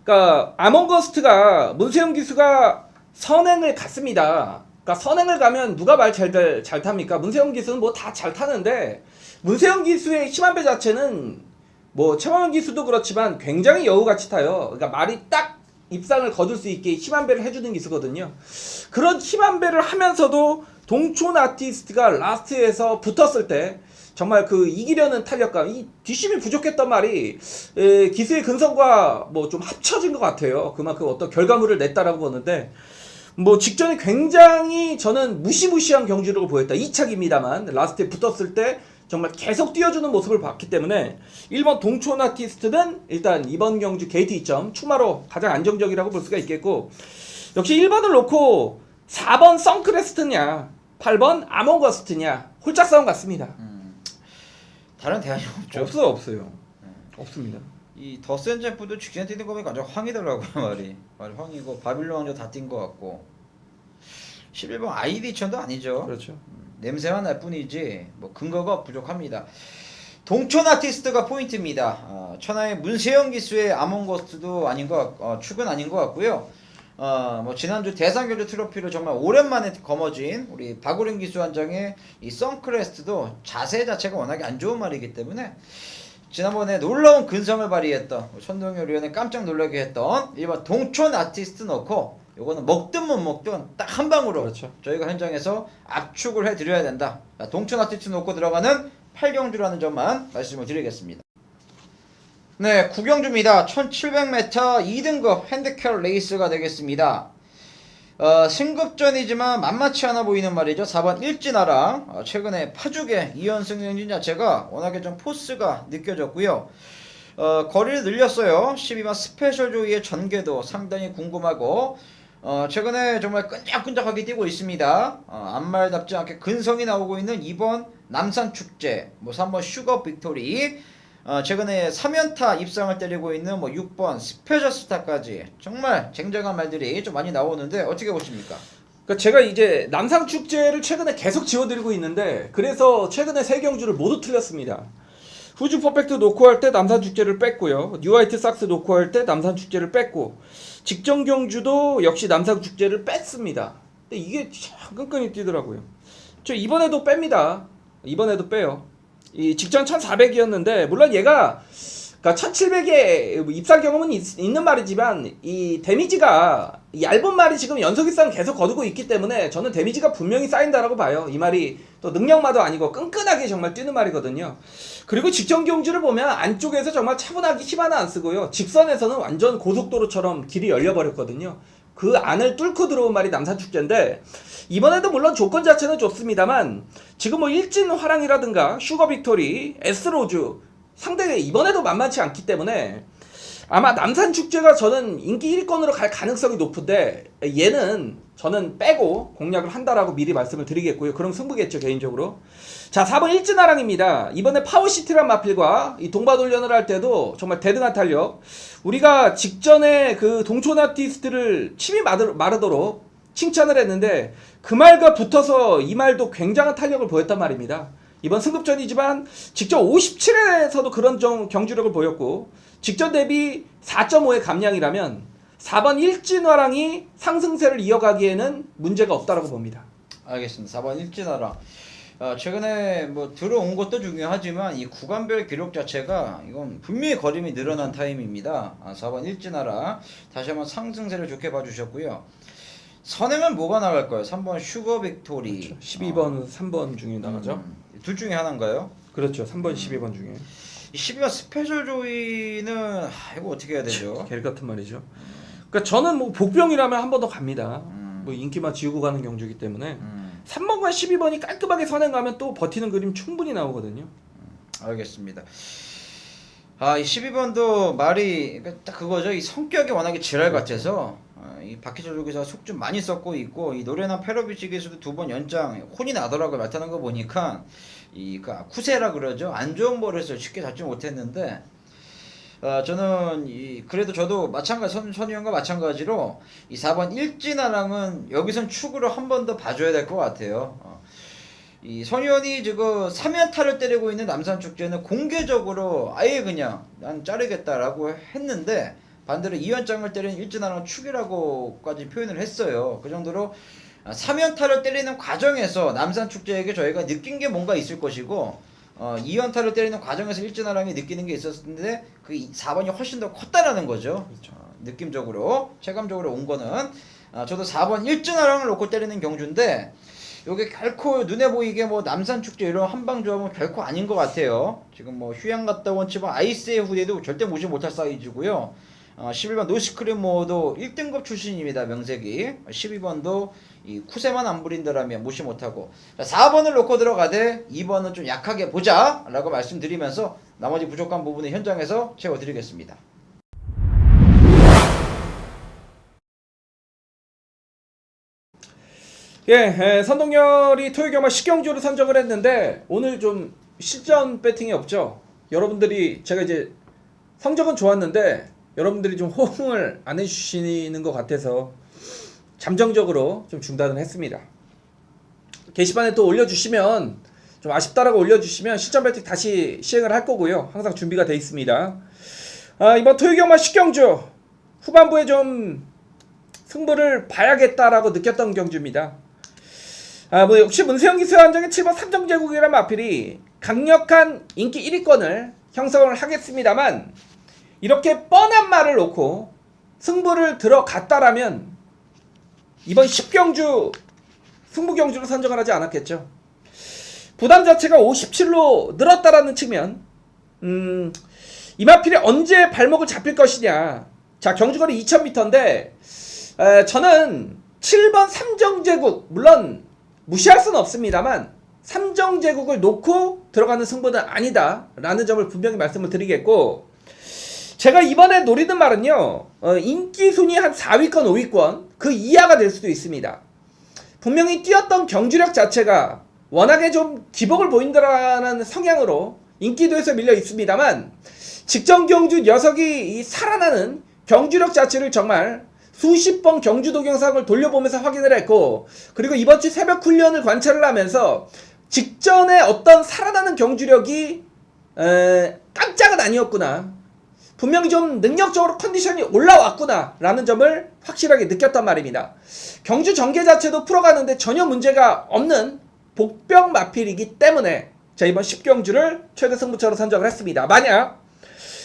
그러니까 아몬거스트가 문세영 기수가 선행을 갔습니다. 그러니까 선행을 가면 누가 말 잘 탑니까? 문세영 기수는 뭐 다 잘 타는데, 문세영 기수의 힘한배 자체는 뭐 최원영 기수도 그렇지만 굉장히 여우같이 타요. 그러니까 말이 딱 입상을 거둘 수 있게 힘한배를 해주는 기수거든요. 그런 힘한배를 하면서도 동촌 아티스트가 라스트에서 붙었을 때 정말 그 이기려는 탄력감, 이 뒷심이 부족했던 말이 기수의 근성과 뭐 좀 합쳐진 것 같아요. 그만큼 어떤 결과물을 냈다라고 보는데, 뭐 직전에 굉장히 저는 무시무시한 경주력을 보였다. 2착입니다만 라스트에 붙었을 때 정말 계속 뛰어주는 모습을 봤기 때문에 1번 동촌 아티스트는 일단 이번 경주 게이트 2점 추마로 가장 안정적이라고 볼 수가 있겠고, 역시 1번을 놓고 4번 선크레스트냐 8번 아몬거스트냐 홀짝 싸움 같습니다. 다른 대안이 없죠. 없어요. 없습니다. 이 더센 잼프도 직전에 뛰는 거 보니까 완전 황이더라고요. 말이 황이고 바빌론 왕자 다 뛴 거 같고 11번 아이디천도 아니죠. 그렇죠. 냄새만 날 뿐이지 뭐 근거가 부족합니다. 동촌 아티스트가 포인트입니다. 천하의 문세영 기수의 아몬거스트도 아닌 것 축은 아닌 것 같고요. 뭐 지난주 대상경주 트로피를 정말 오랜만에 거머쥔 우리 박우림 기수 한장의 이 선크레스트도 자세 자체가 워낙에 안 좋은 말이기 때문에 지난번에 놀라운 근성을 발휘했던 손동열 위원에 깜짝 놀라게 했던 일반 동촌 아티스트 넣고 요거는 먹든 못 먹든 딱 한 방으로 그렇죠. 저희가 현장에서 압축을 해드려야 된다. 동촌 아티스트 놓고 들어가는 8경주라는 점만 말씀을 드리겠습니다. 네, 9경주입니다. 1700m 2등급 핸디캡 레이스가 되겠습니다. 승급전이지만 만만치 않아 보이는 말이죠. 4번 일진아랑 최근에 파죽의 2연승 행진 자체가 워낙에 좀 포스가 느껴졌고요. 거리를 늘렸어요. 12번 스페셜 조이의 전개도 상당히 궁금하고 최근에 정말 끈적끈적하게 뛰고 있습니다. 앞말답지 않게 근성이 나오고 있는 2번 남산축제, 뭐 3번 슈거 빅토리, 최근에 3연타 입상을 때리고 있는 뭐 6번 스페셜 스타까지 정말 쟁쟁한 말들이 좀 많이 나오는데 어떻게 보십니까? 그러니까 제가 이제 남산 축제를 최근에 계속 지워드리고 있는데, 그래서 최근에 세 경주를 모두 틀렸습니다. 후즈 퍼펙트 놓고 할 때 남산 축제를 뺐고요. 뉴 화이트 삭스 놓고 할 때 남산 축제를 뺐고, 직전 경주도 역시 남산 축제를 뺐습니다. 근데 이게 참 끈끈이 뛰더라고요. 저 이번에도 뺍니다. 이번에도 빼요. 이 직전 1400이었는데 물론 얘가 그러니까 1700에 입상 경험은 있는 말이지만 이 데미지가 얇은 말이 지금 연속 입상 계속 거두고 있기 때문에 저는 데미지가 분명히 쌓인다라고 봐요. 이 말이 또 능력마도 아니고 끈끈하게 정말 뛰는 말이거든요. 그리고 직전 경주를 보면 안쪽에서 정말 차분하게 힘 하나 안 쓰고요. 직선에서는 완전 고속도로처럼 길이 열려버렸거든요. 그 안을 뚫고 들어온 말이 남산축제인데, 이번에도 물론 조건 자체는 좋습니다만 지금 뭐 일진 화랑이라든가 슈거 빅토리, S로즈 상대가 이번에도 만만치 않기 때문에 아마 남산축제가 저는 인기 1위권으로 갈 가능성이 높은데, 얘는 저는 빼고 공략을 한다라고 미리 말씀을 드리겠고요. 그럼 승부겠죠, 개인적으로. 자, 4번 일진아랑입니다. 이번에 파워시티란 마필과 이 동바돌련을 할 때도 정말 대등한 탄력. 우리가 직전에 그 동촌 아티스트를 침이 마르도록 칭찬을 했는데 그 말과 붙어서 이 말도 굉장한 탄력을 보였단 말입니다. 이번 승급전이지만 직전 57회에서도 그런 경주력을 보였고, 직전 대비 4.5의 감량이라면 4번 일진화랑이 상승세를 이어가기에는 문제가 없다라고 봅니다. 알겠습니다. 4번 일진아랑 최근에 뭐 들어온 것도 중요하지만 이 구간별 기록 자체가 이건 분명히 걸음이 늘어난 타임입니다. 4번 일진아랑 다시 한번 상승세를 좋게 봐주셨고요. 선행은 뭐가 나갈까요? 3번 슈거 빅토리. 그렇죠. 12번, 3번 중에 나가죠. 둘 중에 하나인가요? 그렇죠. 3번, 12번 중에. 이 12번 스페셜 조이는 이거 어떻게 해야 되죠? 개리 같은 말이죠. 그러니까 저는 뭐 복병이라면 한 번 더 갑니다. 음. 뭐 인기만 지우고 가는 경주이기 때문에 3번과 12번이 깔끔하게 선행 가면 또 버티는 그림 충분히 나오거든요. 알겠습니다. 이 12번도 말이 그러니까 딱 그거죠. 이 성격이 워낙에 지랄 같아서 이 박희철 조기사가 속 좀 많이 썩고 있고 이 노래나 패러비치기에서도 2번 연장 혼이 나더라고요. 나타난 거 보니까 그 쿠세라 그러죠. 안 좋은 버릇을 쉽게 잡지 못했는데 저는 그래도 저도 마찬가지 선의원과 마찬가지로 이 4번 일진아랑은 여기선 축으로 한 번 더 봐줘야 될 것 같아요. 이 선의원이 지금 3연타를 때리고 있는 남산축제는 공개적으로 아예 그냥 난 자르겠다라고 했는데 반대로 2연장을 때리는 일진아랑 축이라고까지 표현을 했어요. 그 정도로 3연타를 때리는 과정에서 남산축제에게 저희가 느낀 게 뭔가 있을 것이고 2연타를 때리는 과정에서 일진아랑이 느끼는 게 있었는데 그 4번이 훨씬 더 컸다라는 거죠. 그렇죠. 느낌적으로 체감적으로 온 거는 저도 4번 일진아랑을 놓고 때리는 경주인데 요게 결코 눈에 보이게 뭐 남산축제 이런 한방조합은 결코 아닌 것 같아요. 지금 뭐 휴양 갔다 온 치면 아이스의 후대도 절대 무시 못할 사이즈고요. 11번 노시크리모도 1등급 출신입니다. 명색이 12번도 이 쿠세만 안 부린다라면 무시 못하고 4번을 놓고 들어가되 2번은 좀 약하게 보자 라고 말씀드리면서 나머지 부족한 부분을 현장에서 채워드리겠습니다. 선동열이 토요경마 10경주를 선정을 했는데 오늘 좀 실전 배팅이 없죠. 여러분들이 제가 이제 성적은 좋았는데 여러분들이 좀 호응을 안 해주시는 것 같아서 잠정적으로 좀 중단을 했습니다. 게시판에 또 올려주시면 좀 아쉽다라고 올려주시면 실전 배팅 다시 시행을 할 거고요. 항상 준비가 되어 있습니다. 이번 토요경마 10경주 후반부에 좀 승부를 봐야겠다라고 느꼈던 경주입니다. 뭐 역시 문세영 기수 한정의 7번 삼정제국이란 마필이 강력한 인기 1위권을 형성을 하겠습니다만 이렇게 뻔한 말을 놓고 승부를 들어갔다라면 이번 10경주 승부경주로 선정을 하지 않았겠죠. 부담 자체가 57로 늘었다라는 측면 이 마필이 언제 발목을 잡힐 것이냐. 자, 경주거리 2000m인데 저는 7번 삼정제국 물론 무시할 수는 없습니다만 삼정제국을 놓고 들어가는 승부는 아니다 라는 점을 분명히 말씀을 드리겠고 제가 이번에 노리는 말은요 인기 순위 한 4위권 5위권 그 이하가 될 수도 있습니다. 분명히 뛰었던 경주력 자체가 워낙에 좀 기복을 보인다라는 성향으로 인기도에서 밀려 있습니다만 직전 경주 녀석이 살아나는 경주력 자체를 정말 수십 번 경주 동영상을 돌려보면서 확인을 했고 그리고 이번 주 새벽 훈련을 관찰을 하면서 직전에 어떤 살아나는 경주력이 깜짝은 아니었구나. 분명히 좀 능력적으로 컨디션이 올라왔구나 라는 점을 확실하게 느꼈단 말입니다. 경주 전개 자체도 풀어가는데 전혀 문제가 없는 복병 마필이기 때문에 자 이번 10경주를 최대 승부처로 선정을 했습니다. 만약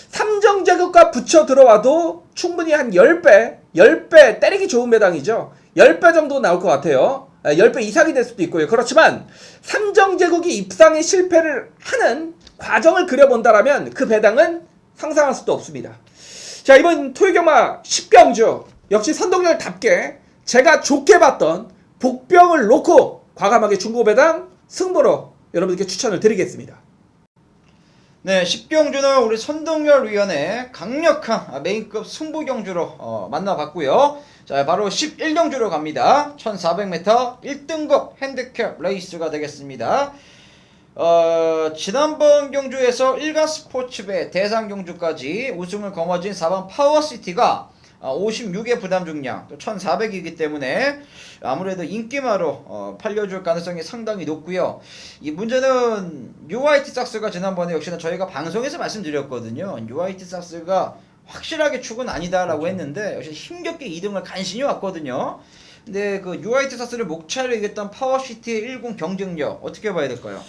삼정제국과 붙여 들어와도 충분히 한 10배 때리기 좋은 배당이죠. 10배 정도 나올 것 같아요. 10배 이상이 될 수도 있고요. 그렇지만 삼정제국이 입상에 실패를 하는 과정을 그려본다라면 그 배당은 상상할 수도 없습니다. 자 이번 토요경마 10경주 역시 선동열답게 제가 좋게 봤던 복병을 놓고 과감하게 중고배당 승부로 여러분들께 추천을 드리겠습니다. 네, 10경주는 우리 선동열 위원의 강력한 메인급 승부경주로 만나봤고요. 자, 바로 11경주로 갑니다. 1400m 1등급 핸디캡 레이스가 되겠습니다. 지난번 경주에서 일간 스포츠배 대상 경주까지 우승을 거머쥔 4번 파워시티가 56의 부담 중량 또 1400이기 때문에 아무래도 인기마로 팔려줄 가능성이 상당히 높고요. 이 문제는 UIT 삭스가 지난번에 역시나 저희가 방송에서 말씀드렸거든요. UIT 삭스가 확실하게 축은 아니다라고 했는데 역시 힘겹게 2등을 간신히 왔거든요. 근데 그 UIT 삭스를 목차로 이겼던 파워시티의 10 경쟁력 어떻게 봐야 될까요?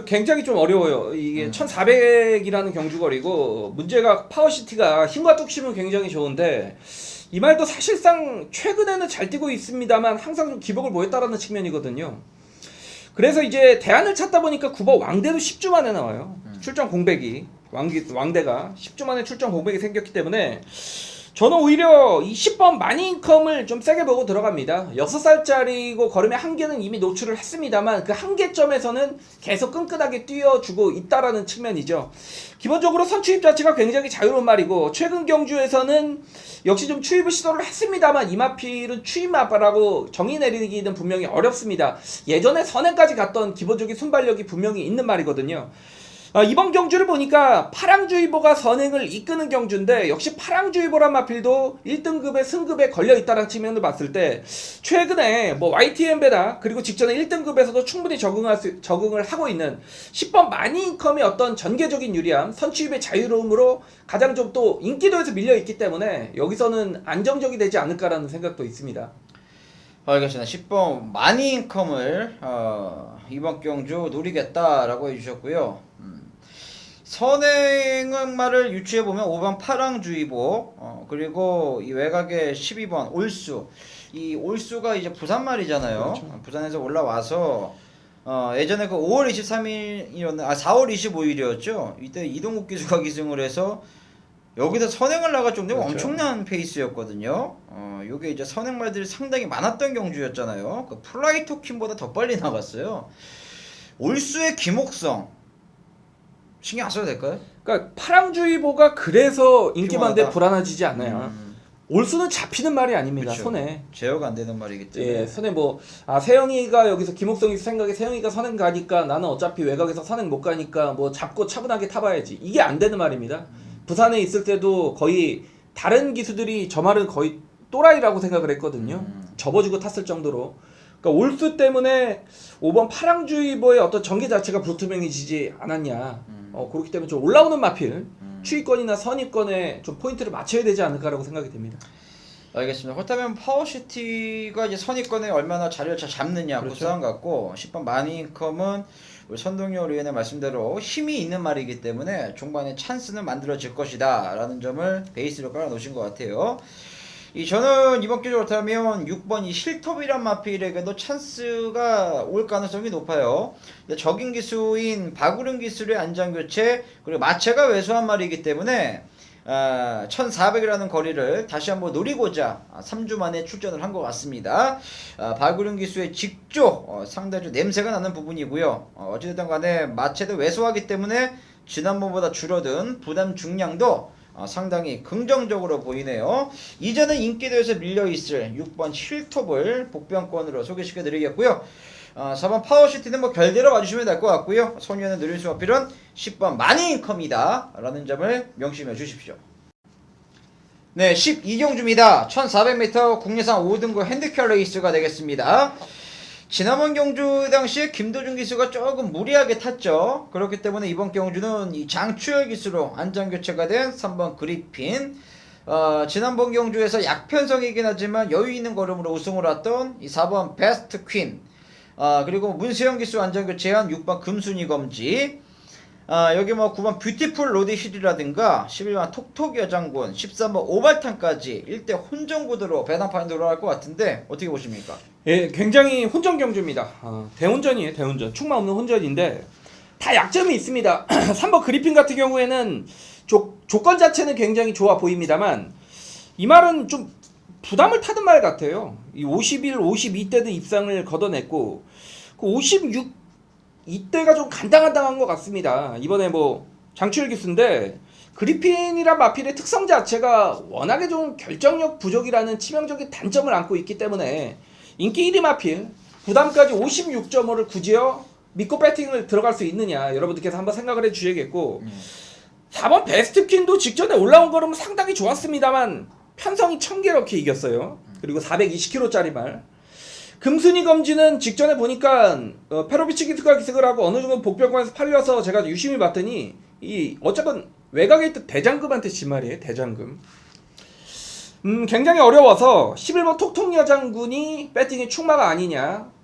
굉장히 좀 어려워요. 이게 1400이라는 경주거리고 문제가 파워시티가 힘과 뚝심은 굉장히 좋은데 이 말도 사실상 최근에는 잘 뛰고 있습니다만 항상 좀 기복을 보였다라는 측면이거든요. 그래서 이제 대안을 찾다 보니까 9번 왕대도 10주 만에 나와요. 출전 공백이 왕대가 10주 만에 출전 공백이 생겼기 때문에 저는 오히려 이 10번 마니인컴을 좀 세게 보고 들어갑니다. 6살짜리고 걸음의 한계는 이미 노출을 했습니다만 그 한계점에서는 계속 끈끈하게 뛰어주고 있다라는 측면이죠. 기본적으로 선추입 자체가 굉장히 자유로운 말이고 최근 경주에서는 역시 좀 추입을 시도를 했습니다만 이 마필은 추입 마파라고 정의 내리기는 분명히 어렵습니다. 예전에 선행까지 갔던 기본적인 순발력이 분명히 있는 말이거든요. 이번 경주를 보니까 파랑주의보가 선행을 이끄는 경주인데 역시 파랑주의보란 마필도 1등급의 승급에 걸려있다는 측면을 봤을 때 최근에 뭐 YTN배다 그리고 직전에 1등급에서도 충분히 적응을 하고 있는 10번 마니인컴의 어떤 전개적인 유리함, 선취입의 자유로움으로 가장 좀 또 인기도에서 밀려있기 때문에 여기서는 안정적이 되지 않을까라는 생각도 있습니다. 알겠습니다. 10번 마니인컴을 이번 경주 노리겠다라고 해주셨고요. 선행말을 유추해보면 5번 파랑주의보 그리고 이 외곽의 12번 올수, 이 올수가 이제 부산말이잖아요. 그렇죠. 부산에서 올라와서 예전에 그 5월 23일이었나 4월 25일이었죠. 이때 이동국 기수가 기승을 해서 여기서 선행을 나갈 정도면 그렇죠. 엄청난 페이스였거든요. 요게 이제 선행말들이 상당히 많았던 경주였잖아요. 그 플라이토킨보다 더 빨리 나갔어요. 올수의 김옥성 신경 안 써도 될까요? 그러니까 파랑주의보가 그래서 인기 많은데 피곤하다. 불안해지지 않아요. 올수는 잡히는 말이 아닙니다. 그쵸. 손에. 제어가 안 되는 말이기 때문에. 예, 선에 뭐 세영이가 여기서 김옥성이 생각에 세영이가 선행 가니까 나는 어차피 외곽에서 선행 못 가니까 뭐 잡고 차분하게 타봐야지. 이게 안 되는 말입니다. 부산에 있을 때도 거의 다른 기수들이 저 말은 거의 또라이라고 생각을 했거든요. 접어주고 탔을 정도로. 그러니까 올수 때문에 5번 파랑주의보의 어떤 전개 자체가 불투명해지지 않았냐. 그렇기 때문에 좀 올라오는 마필 추위권이나 선입권에 좀 포인트를 맞춰야 되지 않을까라고 생각이 됩니다. 알겠습니다. 그렇다면 파워시티가 이제 선입권에 얼마나 자리를 잘 잡느냐 그 그렇죠. 싸움 같고 10번 마니인컴은 우리 선동열 의원의 말씀대로 힘이 있는 말이기 때문에 종반에 찬스는 만들어질 것이다 라는 점을 베이스로 깔아놓으신 것 같아요. 저는 이번 기조 그렇다면 6번 이 실톱이란 마필에게도 찬스가 올 가능성이 높아요. 적인 기수인 박우릉 기술의 안장교체 그리고 마체가 왜소한 말이기 때문에 1400이라는 거리를 다시 한번 노리고자 3주 만에 출전을 한 것 같습니다. 박우릉 기수의 직조 상당히 좀 냄새가 나는 부분이고요. 어찌됐든 간에 마체도 왜소하기 때문에 지난번보다 줄어든 부담 중량도 상당히 긍정적으로 보이네요. 이제는 인기도에서 밀려있을 6번 힐톱을 복병권으로 소개시켜 드리겠고요. 4번 파워시티는 뭐 별대로 봐주시면 될 것 같고요. 소녀는 느릴 수 없필은 10번 마니인컴이다 라는 점을 명심해 주십시오. 네, 12경주입니다. 1400m 국내산 5등급 핸디캡 레이스가 되겠습니다. 지난번 경주 당시에 김도준 기수가 조금 무리하게 탔죠. 그렇기 때문에 이번 경주는 이 장추열 기수로 안전교체가 된 3번 그리핀, 지난번 경주에서 약편성이긴 하지만 여유있는 걸음으로 우승을 했던 이 4번 베스트 퀸, 그리고 문세영 기수 안전교체한 6번 금순이 검지, 여기 뭐 9번 뷰티풀 로드 힐이라든가 11번 톡톡 여장군, 13번 오발탄까지 1대 혼전 구도로 배당판에 돌아갈 것 같은데 어떻게 보십니까? 예, 굉장히 혼전 경주입니다. 대혼전이에요, 대혼전. 충만 없는 혼전인데 다 약점이 있습니다. 3번 그리핀 같은 경우에는 조건 자체는 굉장히 좋아 보입니다만 이 말은 좀 부담을 타는 말 같아요. 이 51, 52대도 입상을 걷어냈고 그 56 이때가 좀 간당간당한 것 같습니다. 이번에 뭐 장추열 기수인데 그리핀이란 마필의 특성 자체가 워낙에 좀 결정력 부족이라는 치명적인 단점을 안고 있기 때문에 인기 1위 마필 부담까지 56.5를 굳이요 믿고 배팅을 들어갈 수 있느냐 여러분들께서 한번 생각을 해주셔야겠고 4번 베스트퀸도 직전에 올라온 걸음은 상당히 좋았습니다만 편성이 1000개렇게 이겼어요. 그리고 420kg짜리 말 금순이 검지는 직전에 보니까 페로비치 기수가 기승을 하고 어느 정도 복병권에서 팔려서 제가 유심히 봤더니 이 어쨌건 외곽에 있던 대장금한테 진 말이에요. 대장금. 굉장히 어려워서 11번 톡톡 여장군이 배팅의 충마가 아니냐.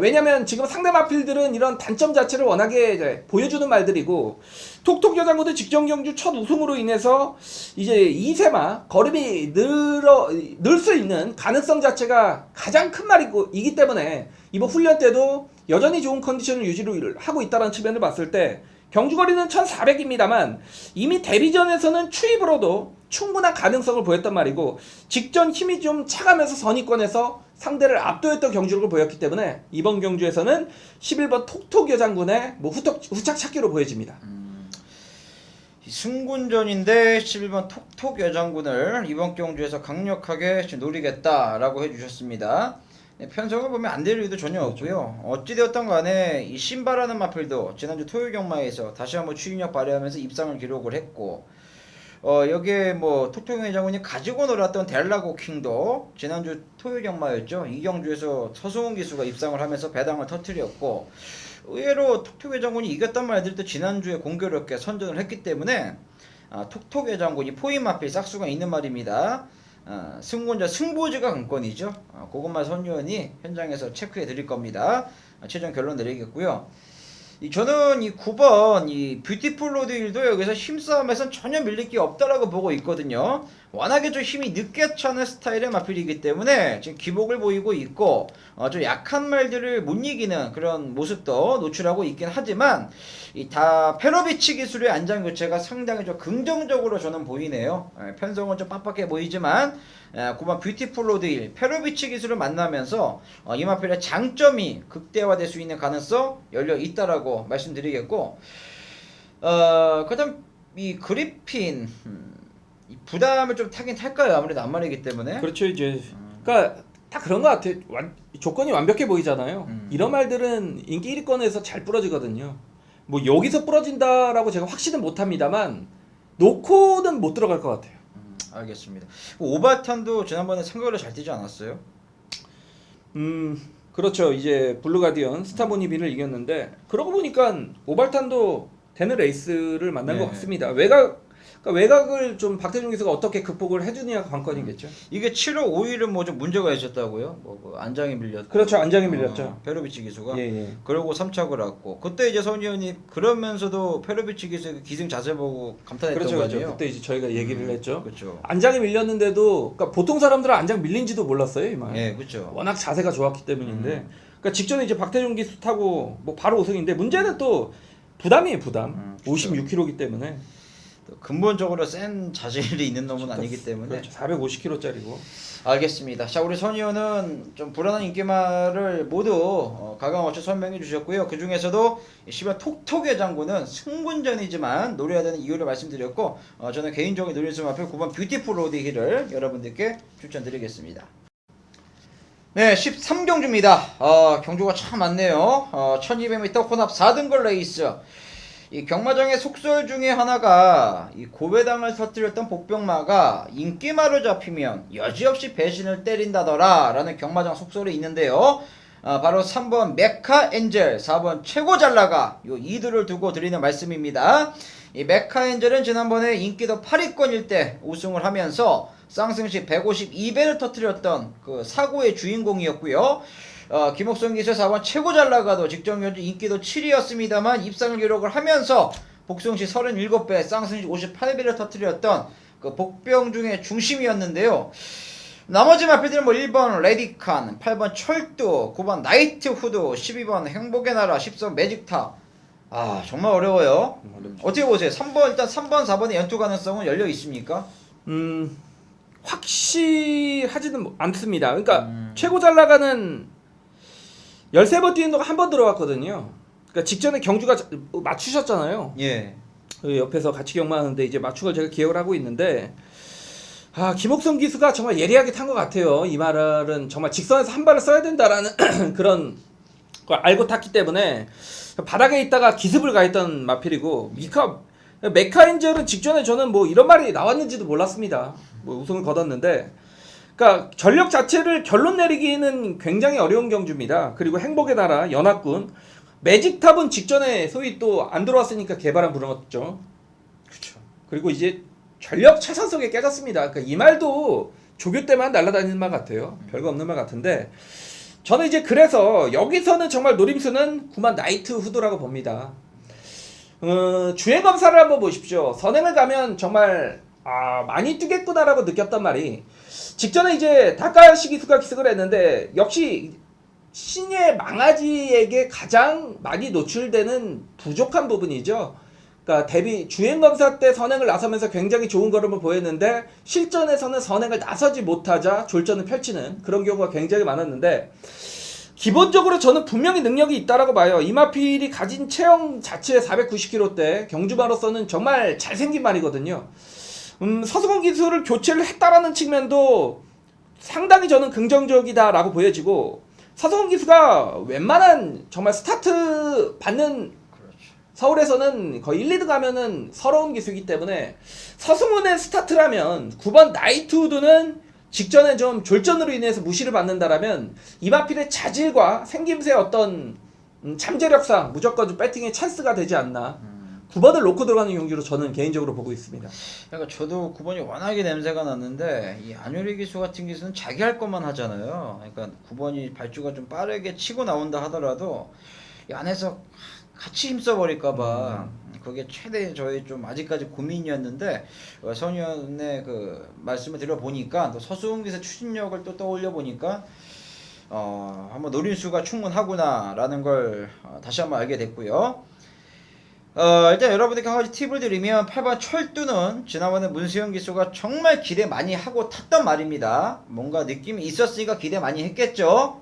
왜냐면 지금 상대 마필들은 이런 단점 자체를 워낙에 이제 보여주는 말들이고 톡톡 여장군도 직전 경주 첫 우승으로 인해서 이제 2세마 걸음이 늘 수 있는 가능성 자체가 가장 큰 말이기 때문에 이번 훈련 때도 여전히 좋은 컨디션을 유지를 하고 있다는 측면을 봤을 때 경주거리는 1400입니다만 이미 데뷔전에서는 추입으로도 충분한 가능성을 보였단 말이고 직전 힘이 좀 차가면서 선입권에서 상대를 압도했던 경주력을 보였기 때문에 이번 경주에서는 11번 톡톡 여장군의 뭐 후착 찾기로 보여집니다. 승군전인데 11번 톡톡 여장군을 이번 경주에서 강력하게 노리겠다라고 해주셨습니다. 네, 편성을 보면 안 될 이유도 전혀 없고요. 어찌되었던 간에 이 신바라는 마필도 지난주 토요일 경마에서 다시 한번 추진력 발휘하면서 입상을 기록을 했고 여기에 뭐 톡톡 여장군이 가지고 놀았던 델라고 킹도 지난주 토요일 경마였죠. 이 경주에서 서승훈 기수가 입상을 하면서 배당을 터뜨렸고 의외로 톡톡 여장군이 이겼단 말들도 지난주에 공교롭게 선전을 했기 때문에 톡톡 여장군이 포인 마필 싹수가 있는 말입니다. 승군자 승부지가 관건이죠. 그것만 선의원이 현장에서 체크해 드릴 겁니다. 최종 결론 내리겠고요. 저는 이 9번 이 뷰티풀 로드힐도 여기서 힘싸움에선 전혀 밀릴 게 없다라고 보고 있거든요. 워낙에 좀 힘이 늦게 차는 스타일의 마필이기 때문에 지금 기복을 보이고 있고 좀 약한 말들을 못 이기는 그런 모습도 노출하고 있긴 하지만 이 다 페로비치 기술의 안장 교체가 상당히 좀 긍정적으로 저는 보이네요. 편성은 좀 빡빡해 보이지만 9번 뷰티풀 로드힐 페로비치 기술을 만나면서 이 마필의 장점이 극대화될 수 있는 가능성 열려 있다라고 말씀드리겠고 그다음 이 그리핀 이 부담을 좀 타긴 탈까요? 아무래도 안말이기 때문에. 그렇죠. 이제 그러니까 다 그런 것 같아요. 조건이 완벽해 보이잖아요. 이런 말들은 인기 1위권에서 잘 부러지거든요. 뭐 여기서 부러진다라고 제가 확신은 못합니다만 놓고는 못 들어갈 것 같아요. 알겠습니다. 오바탄도 지난번에 상거를 잘 뛰지 않았어요? 그렇죠. 이제 블루가디언 스타모니비를 이겼는데 그러고 보니까 오발탄도 되는 레이스를 만난 것 같습니다. 외곽을 좀 박태준 기수가 어떻게 극복을 해주느냐가 관건이겠죠. 이게 7호 5일은 뭐 좀 문제가 있었다고요? 뭐 안장이 밀렸고. 그렇죠. 안장이 밀렸죠. 페로비치 기수가. 예. 그러고 3착을 왔고 그때 이제 선의원이 그러면서도 페로비치 기수의 기승 자세 보고 감탄했던 그렇죠. 거 아니에요? 그때 이제 저희가 얘기를 했죠. 그렇죠. 안장이 밀렸는데도 그러니까 보통 사람들은 안장 밀린지도 몰랐어요. 이말. 예, 그렇죠. 워낙 자세가 좋았기 때문인데. 그러니까 직전에 이제 박태준 기수 타고 뭐 바로 우승인데 문제는 또 부담이에요. 부담. 56kg이기 때문에. 근본적으로 센 자질이 있는 놈은 아니기 때문에. 그렇죠. 450kg짜리고. 알겠습니다. 자, 우리 선의원은 좀 불안한 인기말을 모두 가감없이 설명해 주셨고요. 그 중에서도 10월 톡톡의 장군은 승군전이지만 노려야 되는 이유를 말씀드렸고 저는 개인적인 노릴 수 앞에 9번 뷰티풀 로드힐을 여러분들께 추천드리겠습니다. 네, 13경주입니다. 경주가 참 많네요. 1200m 혼합 4등급 레이스. 이 경마장의 속설 중에 하나가 이 고배당을 터뜨렸던 복병마가 인기마로 잡히면 여지없이 배신을 때린다더라 라는 경마장 속설이 있는데요. 바로 3번 메카 엔젤, 4번 최고 잘나가 요 이들을 두고 드리는 말씀입니다. 이 메카 엔젤은 지난번에 인기도 8위권일 때 우승을 하면서 쌍승시 152배를 터뜨렸던 그 사고의 주인공이었고요. 김옥성 기수 4번 최고 잘나가도 직전 경주 인기도 7위였습니다만 입상을 기록을 하면서 복승시 37배, 쌍승시 58배를 터뜨렸던 그 복병 중에 중심이었는데요. 나머지 마필들은 뭐 1번 레디칸, 8번 철도, 9번 나이트 후드, 12번 행복의 나라, 13번 매직타. 정말 어려워요. 어떻게 보세요? 3번 일단 3번, 4번의 연투 가능성은 열려 있습니까? 확실하지는 않습니다. 그러니까 최고 잘 나가는 13번 뛰는 동안 한 번 들어왔거든요. 그러니까 직전에 경주가 맞추셨잖아요. 예. 옆에서 같이 경마하는데 이제 맞춘 걸 제가 기억을 하고 있는데 김옥성 기수가 정말 예리하게 탄 것 같아요. 이 말은 정말 직선에서 한 발을 써야 된다라는 그런 걸 알고 탔기 때문에 바닥에 있다가 기습을 가했던 마필이고 메카인젤은 직전에 저는 뭐 이런 말이 나왔는지도 몰랐습니다. 뭐 우승을 거뒀는데 그러니까 전력 자체를 결론 내리기는 굉장히 어려운 경주입니다. 그리고 행복의 나라, 연합군, 매직탑은 직전에 소위 또 안 들어왔으니까 개발한 부르었죠. 그렇죠. 그리고 이제 전력 최선석에 깨졌습니다. 그러니까 이 말도 조교 때만 날아다니는 말 같아요. 별거 없는 말 같은데 저는 이제 그래서 여기서는 정말 노림수는 9만 나이트 후드라고 봅니다. 주행 검사를 한번 보십시오. 선행을 가면 정말 많이 뛰겠구나라고 느꼈단 말이 직전에 이제 다카시 기수가 기승을 했는데 역시 신의 망아지에게 가장 많이 노출되는 부족한 부분이죠. 그러니까 주행검사 때 선행을 나서면서 굉장히 좋은 걸음을 보였는데 실전에서는 선행을 나서지 못하자 졸전을 펼치는 그런 경우가 굉장히 많았는데, 기본적으로 저는 분명히 능력이 있다라고 봐요. 이마필이 가진 체형 자체의 490kg대 경주마로서는 정말 잘생긴 말이거든요. 서승원 기술을 교체를 했다라는 측면도 상당히 저는 긍정적이다라고 보여지고, 서승원 기수가 웬만한 정말 스타트 받는 서울에서는 거의 1, 2등 가면은 서러운 기수이기 때문에 서승훈의 스타트라면 9번 나이트우드는 직전에 좀 졸전으로 인해서 무시를 받는다라면 이마필의 자질과 생김새의 어떤 잠재력상 무조건 좀 배팅의 찬스가 되지 않나. 9번을 놓고 들어가는 경기로 저는 개인적으로 보고 있습니다. 그러니까 저도 9번이 워낙에 냄새가 났는데 이 안효리 기수 같은 기수는 자기 할 것만 하잖아요. 그러니까 9번이 발주가 좀 빠르게 치고 나온다 하더라도 이 안에서 같이 힘써버릴까봐 그게 최대 저희 좀 아직까지 고민이었는데, 선의원의 그 말씀을 들어보니까 또 서수훈 기수 추진력을 또 떠올려 보니까 한번 노릴 수가 충분하구나라는 걸 다시 한번 알게 됐고요. 일단 여러분들께 한 가지 팁을 드리면 8번 철두는 지난번에 문수영 기수가 정말 기대 많이 하고 탔던 말입니다. 뭔가 느낌이 있었으니까 기대 많이 했겠죠.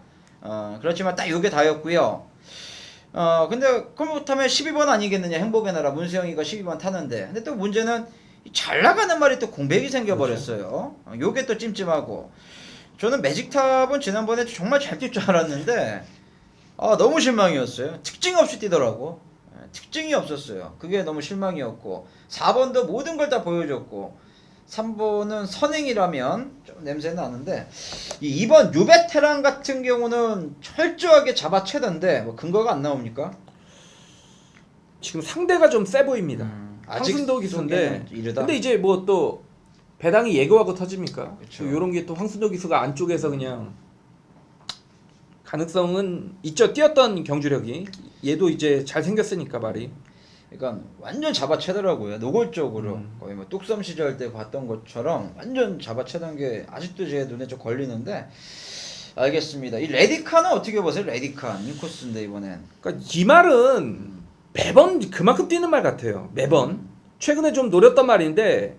그렇지만 딱 요게 다였고요. 근데 그렇다면 12번 아니겠느냐, 행복의 나라 문수영이가 12번 타는데. 근데 또 문제는 잘 나가는 말이 또 공백이 생겨버렸어요. 요게 또 찜찜하고, 저는 매직탑은 지난번에 정말 잘 뛸 줄 알았는데 너무 실망이었어요. 특징 없이 뛰더라고. 특징이 없었어요. 그게 너무 실망이었고, 4번도 모든 걸 다 보여줬고, 3번은 선행이라면 좀 냄새 나는데, 이 2번 유베테랑 같은 경우는 철저하게 잡아채던데 뭐 근거가 안 나옵니까? 지금 상대가 좀 세 보입니다. 아직 황순도 기수인데, 이르다. 근데 이제 뭐 또 배당이 예고하고 터집니까? 그쵸. 요런 게 또 황순도 기수가 안쪽에서 그냥 가능성은 있죠. 뛰었던 경주력이. 얘도 이제 잘생겼으니까 말이. 그러니까 완전 잡아채더라고요. 노골적으로. 거의 뭐 뚝섬 시절 때 봤던 것처럼 완전 잡아채던 게 아직도 제 눈에 좀 걸리는데, 알겠습니다. 이 레디카는 어떻게 보세요? 레디카 인코스인데 이번엔. 그러니까 이 말은 매번 그만큼 뛰는 말 같아요. 매번. 최근에 좀 노렸던 말인데,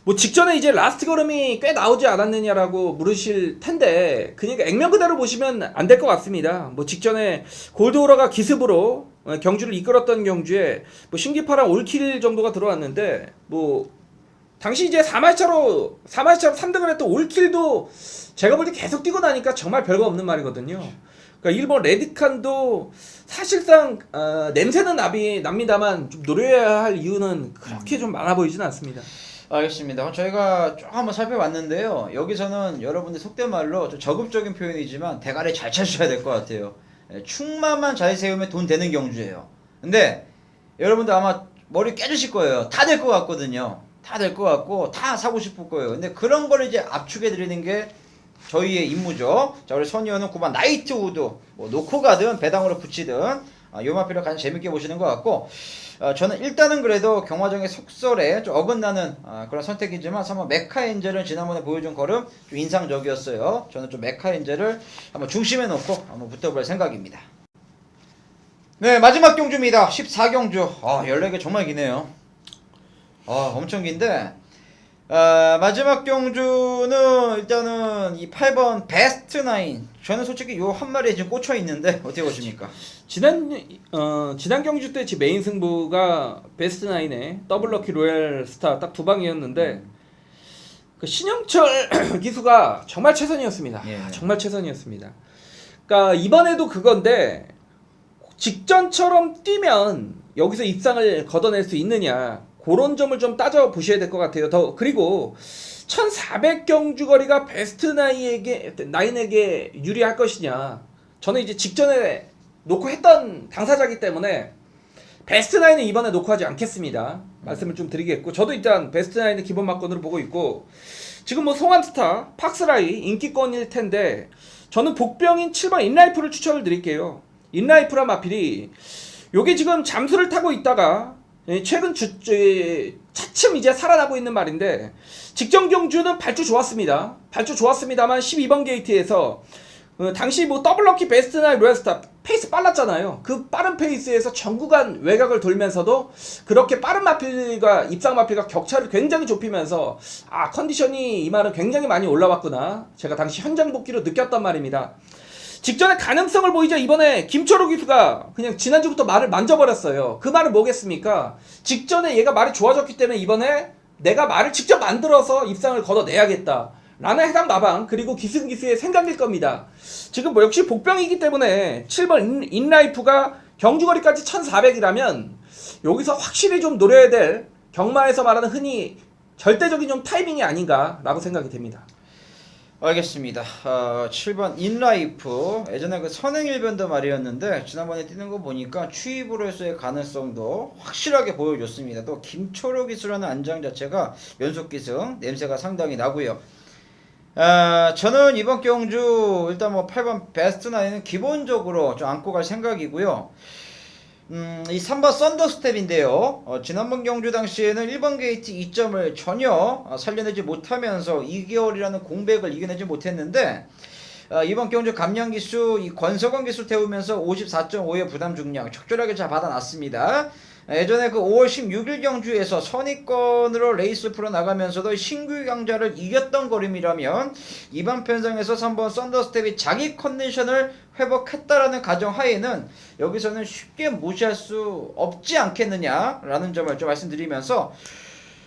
뭐 직전에 이제 라스트 걸음이 꽤 나오지 않았느냐라고 물으실 텐데, 그러니까 액면 그대로 보시면 안 될 것 같습니다. 뭐 직전에 골드오라가 기습으로 경주를 이끌었던 경주에 뭐 신기파랑 올킬 정도가 들어왔는데, 뭐 당시 이제 4마차로 3등을 했던 올킬도 제가 볼 때 계속 뛰고 나니까 정말 별거 없는 말이거든요. 그러니까 일본 레디칸도 사실상 냄새는 납니다만 좀 노려야 할 이유는 그렇게 좀 많아 보이진 않습니다. 알겠습니다. 저희가 쭉 한번 살펴봤는데요. 여기서는 여러분들 속된 말로 좀 저급적인 표현이지만 대가리 잘 차셔야 될 것 같아요. 충마만 잘 세우면 돈 되는 경주예요. 근데 여러분들 아마 머리 깨지실 거예요. 다 될 것 같거든요. 다 될 것 같고 다 사고 싶을 거예요. 근데 그런 걸 이제 압축해 드리는 게 저희의 임무죠. 자, 우리 선의원은 9번 나이트우드 뭐 놓고 가든 배당으로 붙이든 요마피를 가장 재밌게 보시는 것 같고, 저는 일단은 그래도 경화정의 속설에 좀 어긋나는 그런 선택이지만 3번 메카엔젤은 지난번에 보여준 걸음 좀 인상적이었어요. 저는 좀 메카엔젤을 한번 중심에 놓고 한번 붙어볼 생각입니다. 네, 마지막 경주입니다. 14경주. 14개 정말 기네요. 엄청 긴데, 마지막 경주는 일단은 이 8번 베스트 나인. 저는 솔직히 요 한 마리에 지금 꽂혀 있는데 어떻게 보십니까? 지난 경주 때 제 메인 승부가 베스트 나인의 더블 럭키 로얄 스타 딱 두 방이었는데, 그 신영철 기수가 정말 최선이었습니다. 예. 정말 최선이었습니다. 그러니까 이번에도 그건데, 직전처럼 뛰면 여기서 입상을 걷어낼 수 있느냐, 그런 점을 좀 따져 보셔야 될 것 같아요. 그리고 1400 경주 거리가 베스트 나인에게 유리할 것이냐, 저는 이제 직전에 놓고 했던 당사자이기 때문에 베스트 나인은 이번에 놓고 하지 않겠습니다. 말씀을 좀 드리겠고, 저도 일단 베스트 나인을 기본 막건으로 보고 있고, 지금 뭐 송암스타, 팍스라이 인기권일 텐데, 저는 복병인 7번 인라이프를 추천을 드릴게요. 인라이프라 마필이 요게 지금 잠수를 타고 있다가 최근 차츰 이제 살아나고 있는 말인데, 직전 경주는 발주 좋았습니다. 발주 좋았습니다만 12번 게이트에서 당시 뭐 더블럭키 베스트나 로얄스타 페이스 빨랐잖아요. 그 빠른 페이스에서 전 구간 외곽을 돌면서도 그렇게 빠른 마필과 입상 마필과 격차를 굉장히 좁히면서 아 컨디션이 이 말은 굉장히 많이 올라왔구나. 제가 당시 현장 복귀로 느꼈단 말입니다. 직전에 가능성을 보이자 이번에 김철호 기수가 그냥 지난주부터 말을 만져버렸어요. 그 말은 뭐겠습니까? 직전에 얘가 말이 좋아졌기 때문에 이번에 내가 말을 직접 만들어서 입상을 걷어내야겠다 라는 해당 마방 그리고 기승기수의 생각일 겁니다. 지금 뭐 역시 복병이기 때문에 7번 인라이프가 경주거리까지 1400이라면 여기서 확실히 좀 노려야 될 경마에서 말하는 흔히 절대적인 좀 타이밍이 아닌가 라고 생각이 됩니다. 알겠습니다. 7번 인라이프 예전에 그 선행일변도 말이었는데 지난번에 뛰는 거 보니까 추입으로서의 가능성도 확실하게 보여줬습니다. 또 김초록 기수라는 안장 자체가 연속 기승 냄새가 상당히 나고요. 저는 이번 경주 일단 뭐 8번 베스트 나인은 기본적으로 좀 안고 갈 생각이고요. 이 3번 썬더스텝인데요. 지난번 경주 당시에는 1번 게이트 2점을 전혀 살려내지 못하면서 2개월이라는 공백을 이겨내지 못했는데 이번 경주 감량 기수 이 권석원 기수 태우면서 54.5의 부담 중량 적절하게 잘 받아놨습니다. 예전에 그 5월 16일 경주에서 선입권으로 레이스 풀어 나가면서도 신규 강자를 이겼던 거림이라면 이번 편성에서 3번 썬더스텝이 자기 컨디션을 회복했다라는 가정하에는 여기서는 쉽게 무시할 수 없지 않겠느냐라는 점을 좀 말씀드리면서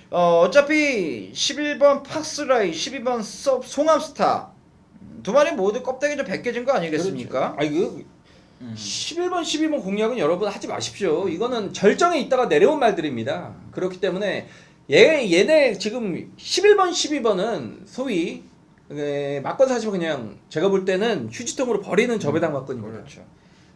어차피 11번 팍스라이 12번 송암스타 두 마리 모두 껍데기 좀 벗겨진 거 아니겠습니까? 그렇죠. 아니 11번 12번 공략은 여러분 하지 마십시오. 이거는 절정에 있다가 내려온 말들입니다. 그렇기 때문에 얘네 지금 11번 12번은 소위 막건 사시고 그냥 제가 볼 때는 휴지통으로 버리는 저배당 막건입니다. 그렇죠.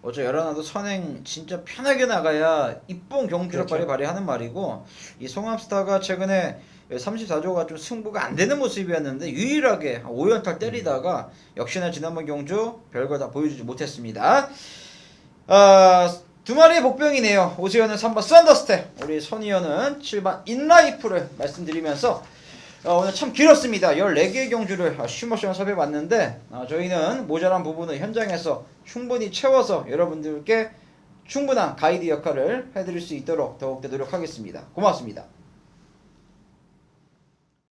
어제 열어놔도 선행 진짜 편하게 나가야 이쁜 경주력 그렇죠. 발휘하는 말이고 이 송암스타가 최근에 34조가 좀 승부가 안 되는 모습이었는데 유일하게 5연탈 때리다가 역시나 지난번 경주 별거 다 보여주지 못했습니다. 두 마리의 복병이네요. 오세현은 3번 썬더스텝, 우리 선희현은 7번 인라이프를 말씀드리면서 오늘 참 길었습니다. 14개의 경주를 쉬머쉬머 섭외봤는데 저희는 모자란 부분을 현장에서 충분히 채워서 여러분들께 충분한 가이드 역할을 해드릴 수 있도록 더욱더 노력하겠습니다. 고맙습니다.